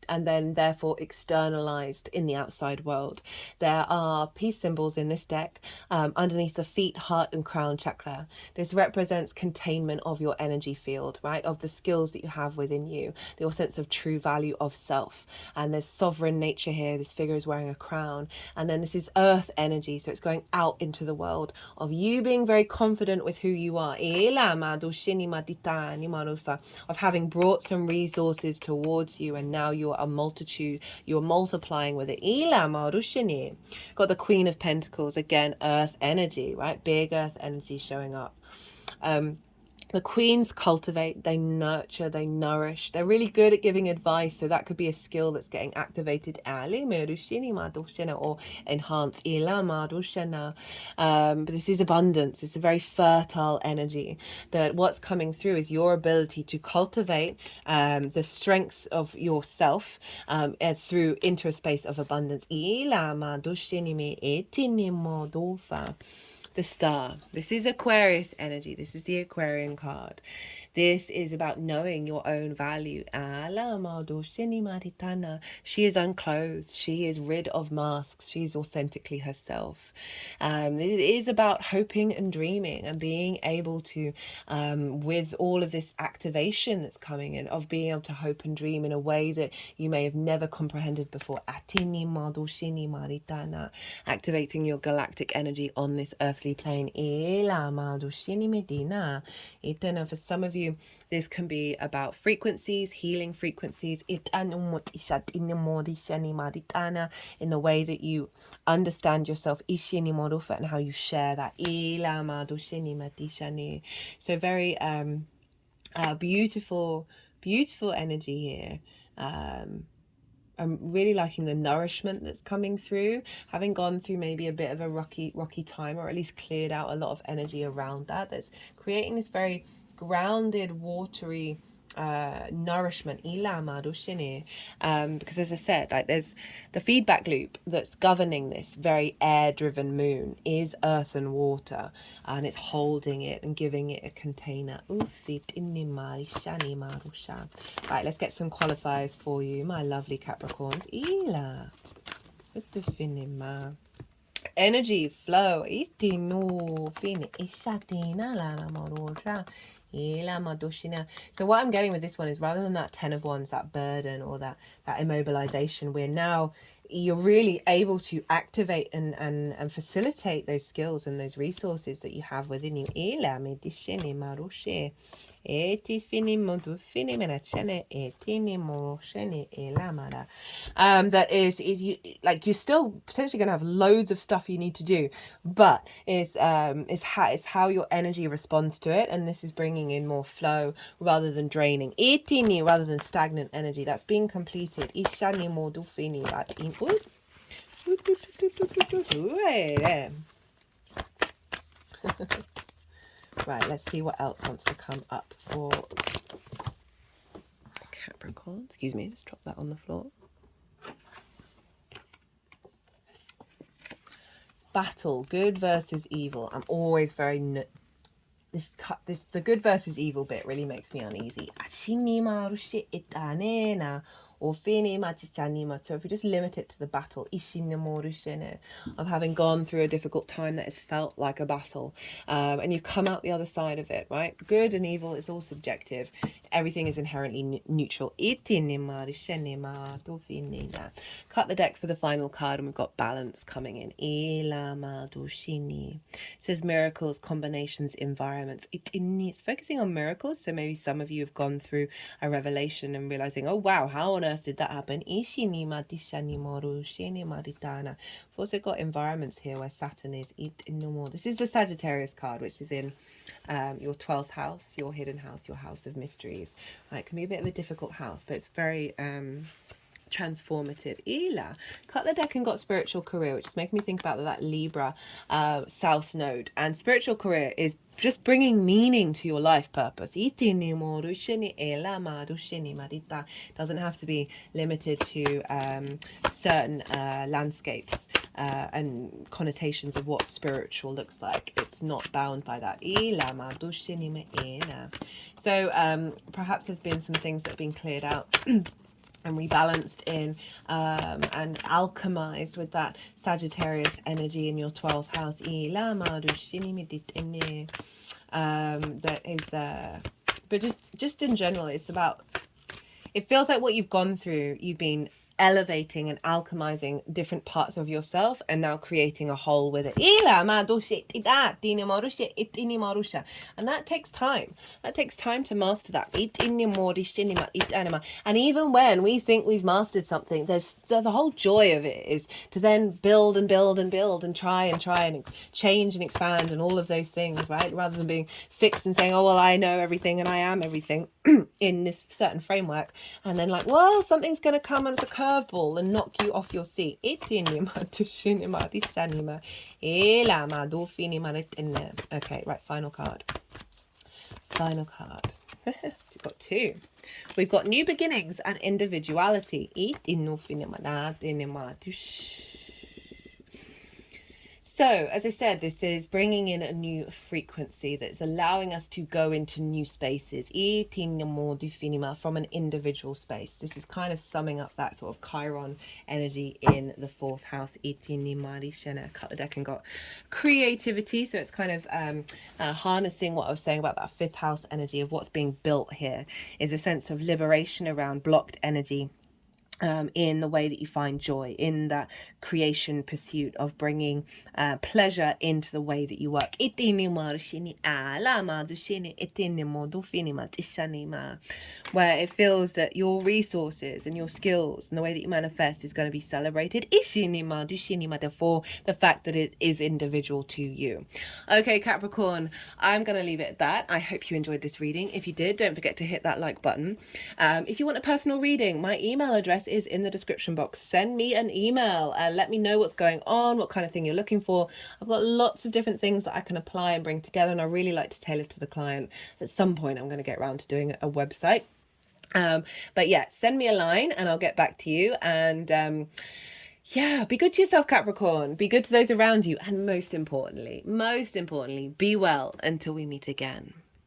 Speaker 1: and then therefore externalized in the outside world. There are peace symbols in this deck underneath the feet, heart and crown chakra. This represents containment of your energy field, right, of the skills that you have within you, your sense of true value of self. And there's sovereign nature here. This figure is wearing a crown, and then this is earth energy, so it's going out into the world of you being very confident with who you are, of having brought some resources towards you, and now you're a multitude, you're multiplying with it. Got the Queen of Pentacles, again, earth energy, right? Big earth energy showing up. The queens cultivate, they nurture, they nourish. They're really good at giving advice, so that could be a skill that's getting activated or enhanced. But this is abundance. It's a very fertile energy. That what's coming through is your ability to cultivate the strength of yourself through into a space of abundance. The star. This is Aquarius energy. This is the Aquarian card. This is about knowing your own value. She is unclothed. She is rid of masks. She is authentically herself. It is about hoping and dreaming and being able to, with all of this activation that's coming in, of being able to hope and dream in a way that you may have never comprehended before. Activating your galactic energy on this earthly plane. For some of you, this can be about frequencies, healing frequencies, in the way that you understand yourself, and how you share that. So very beautiful energy here. I'm really liking the nourishment that's coming through, having gone through maybe a bit of a rocky time, or at least cleared out a lot of energy around that. That's creating this very grounded, watery nourishment. Because as I said, like, there's the feedback loop that's governing this very air driven moon is earth and water, and it's holding it and giving it a container. Right, let's get some qualifiers for you, my lovely Capricorns. Energy flow. So what I'm getting with this one is, rather than that 10 of Wands, that burden or that immobilization, you're really able to activate and facilitate those skills and those resources that you have within you. That is you, like, you're still potentially going to have loads of stuff you need to do, but it's how your energy responds to it, and this is bringing in more flow rather than draining, rather than stagnant energy that's being completed. Right, let's see what else wants to come up for Capricorn. Excuse me, just drop that on the floor. Battle, good versus evil. I'm always very the good versus evil bit really makes me uneasy. So if we just limit it to the battle, of having gone through a difficult time that has felt like a battle, and you come out the other side of it, right? Good and evil is all subjective. Everything is inherently neutral. Cut the deck for the final card, and we've got balance coming in. It says miracles, combinations, environments. It's focusing on miracles, so maybe some of you have gone through a revelation and realizing, oh wow, how on earth did that happen? We've also got environments here where Saturn is. This is the Sagittarius card, which is in your 12th house, your hidden house, your house of mysteries. Right, it can be a bit of a difficult house, but it's very transformative. Cut the deck and got spiritual career, which is making me think about that Libra South Node. And spiritual career is just bringing meaning to your life purpose. Doesn't have to be limited to certain landscapes and connotations of what spiritual looks like. It's not bound by that. So perhaps there's been some things that have been cleared out and rebalanced in and alchemized with that Sagittarius energy in your 12th house. That is but just in general, it's about, it feels like what you've gone through, you've been elevating and alchemizing different parts of yourself and now creating a whole with it. And that takes time. That takes time to master that. And even when we think we've mastered something, there's the whole joy of it is to then build and build and build and try and change and expand and all of those things, right? Rather than being fixed and saying, oh, well, I know everything and I am everything in this certain framework. And then like, well, something's going to come as a curveball and knock you off your seat. Okay, right, final card. Final card. We've got two. We've got new beginnings and individuality. So, as I said, this is bringing in a new frequency that's allowing us to go into new spaces from an individual space. This is kind of summing up that sort of Chiron energy in the 4th house. Cut the deck and got creativity. So it's kind of harnessing what I was saying about that 5th house energy of what's being built here is a sense of liberation around blocked energy. In the way that you find joy, in that creation pursuit of bringing pleasure into the way that you work. Where it feels that your resources and your skills and the way that you manifest is going to be celebrated. For the fact that it is individual to you. Okay, Capricorn, I'm going to leave it at that. I hope you enjoyed this reading. If you did, don't forget to hit that like button. If you want a personal reading, my email address is in the description box. Send me an email and let me know what's going on, what kind of thing you're looking for. I've got lots of different things that I can apply and bring together, and I really like to tailor to the client. At some point I'm going to get around to doing a website, but yeah, send me a line and I'll get back to you. And yeah, be good to yourself, Capricorn. Be good to those around you, and most importantly, be well until we meet again.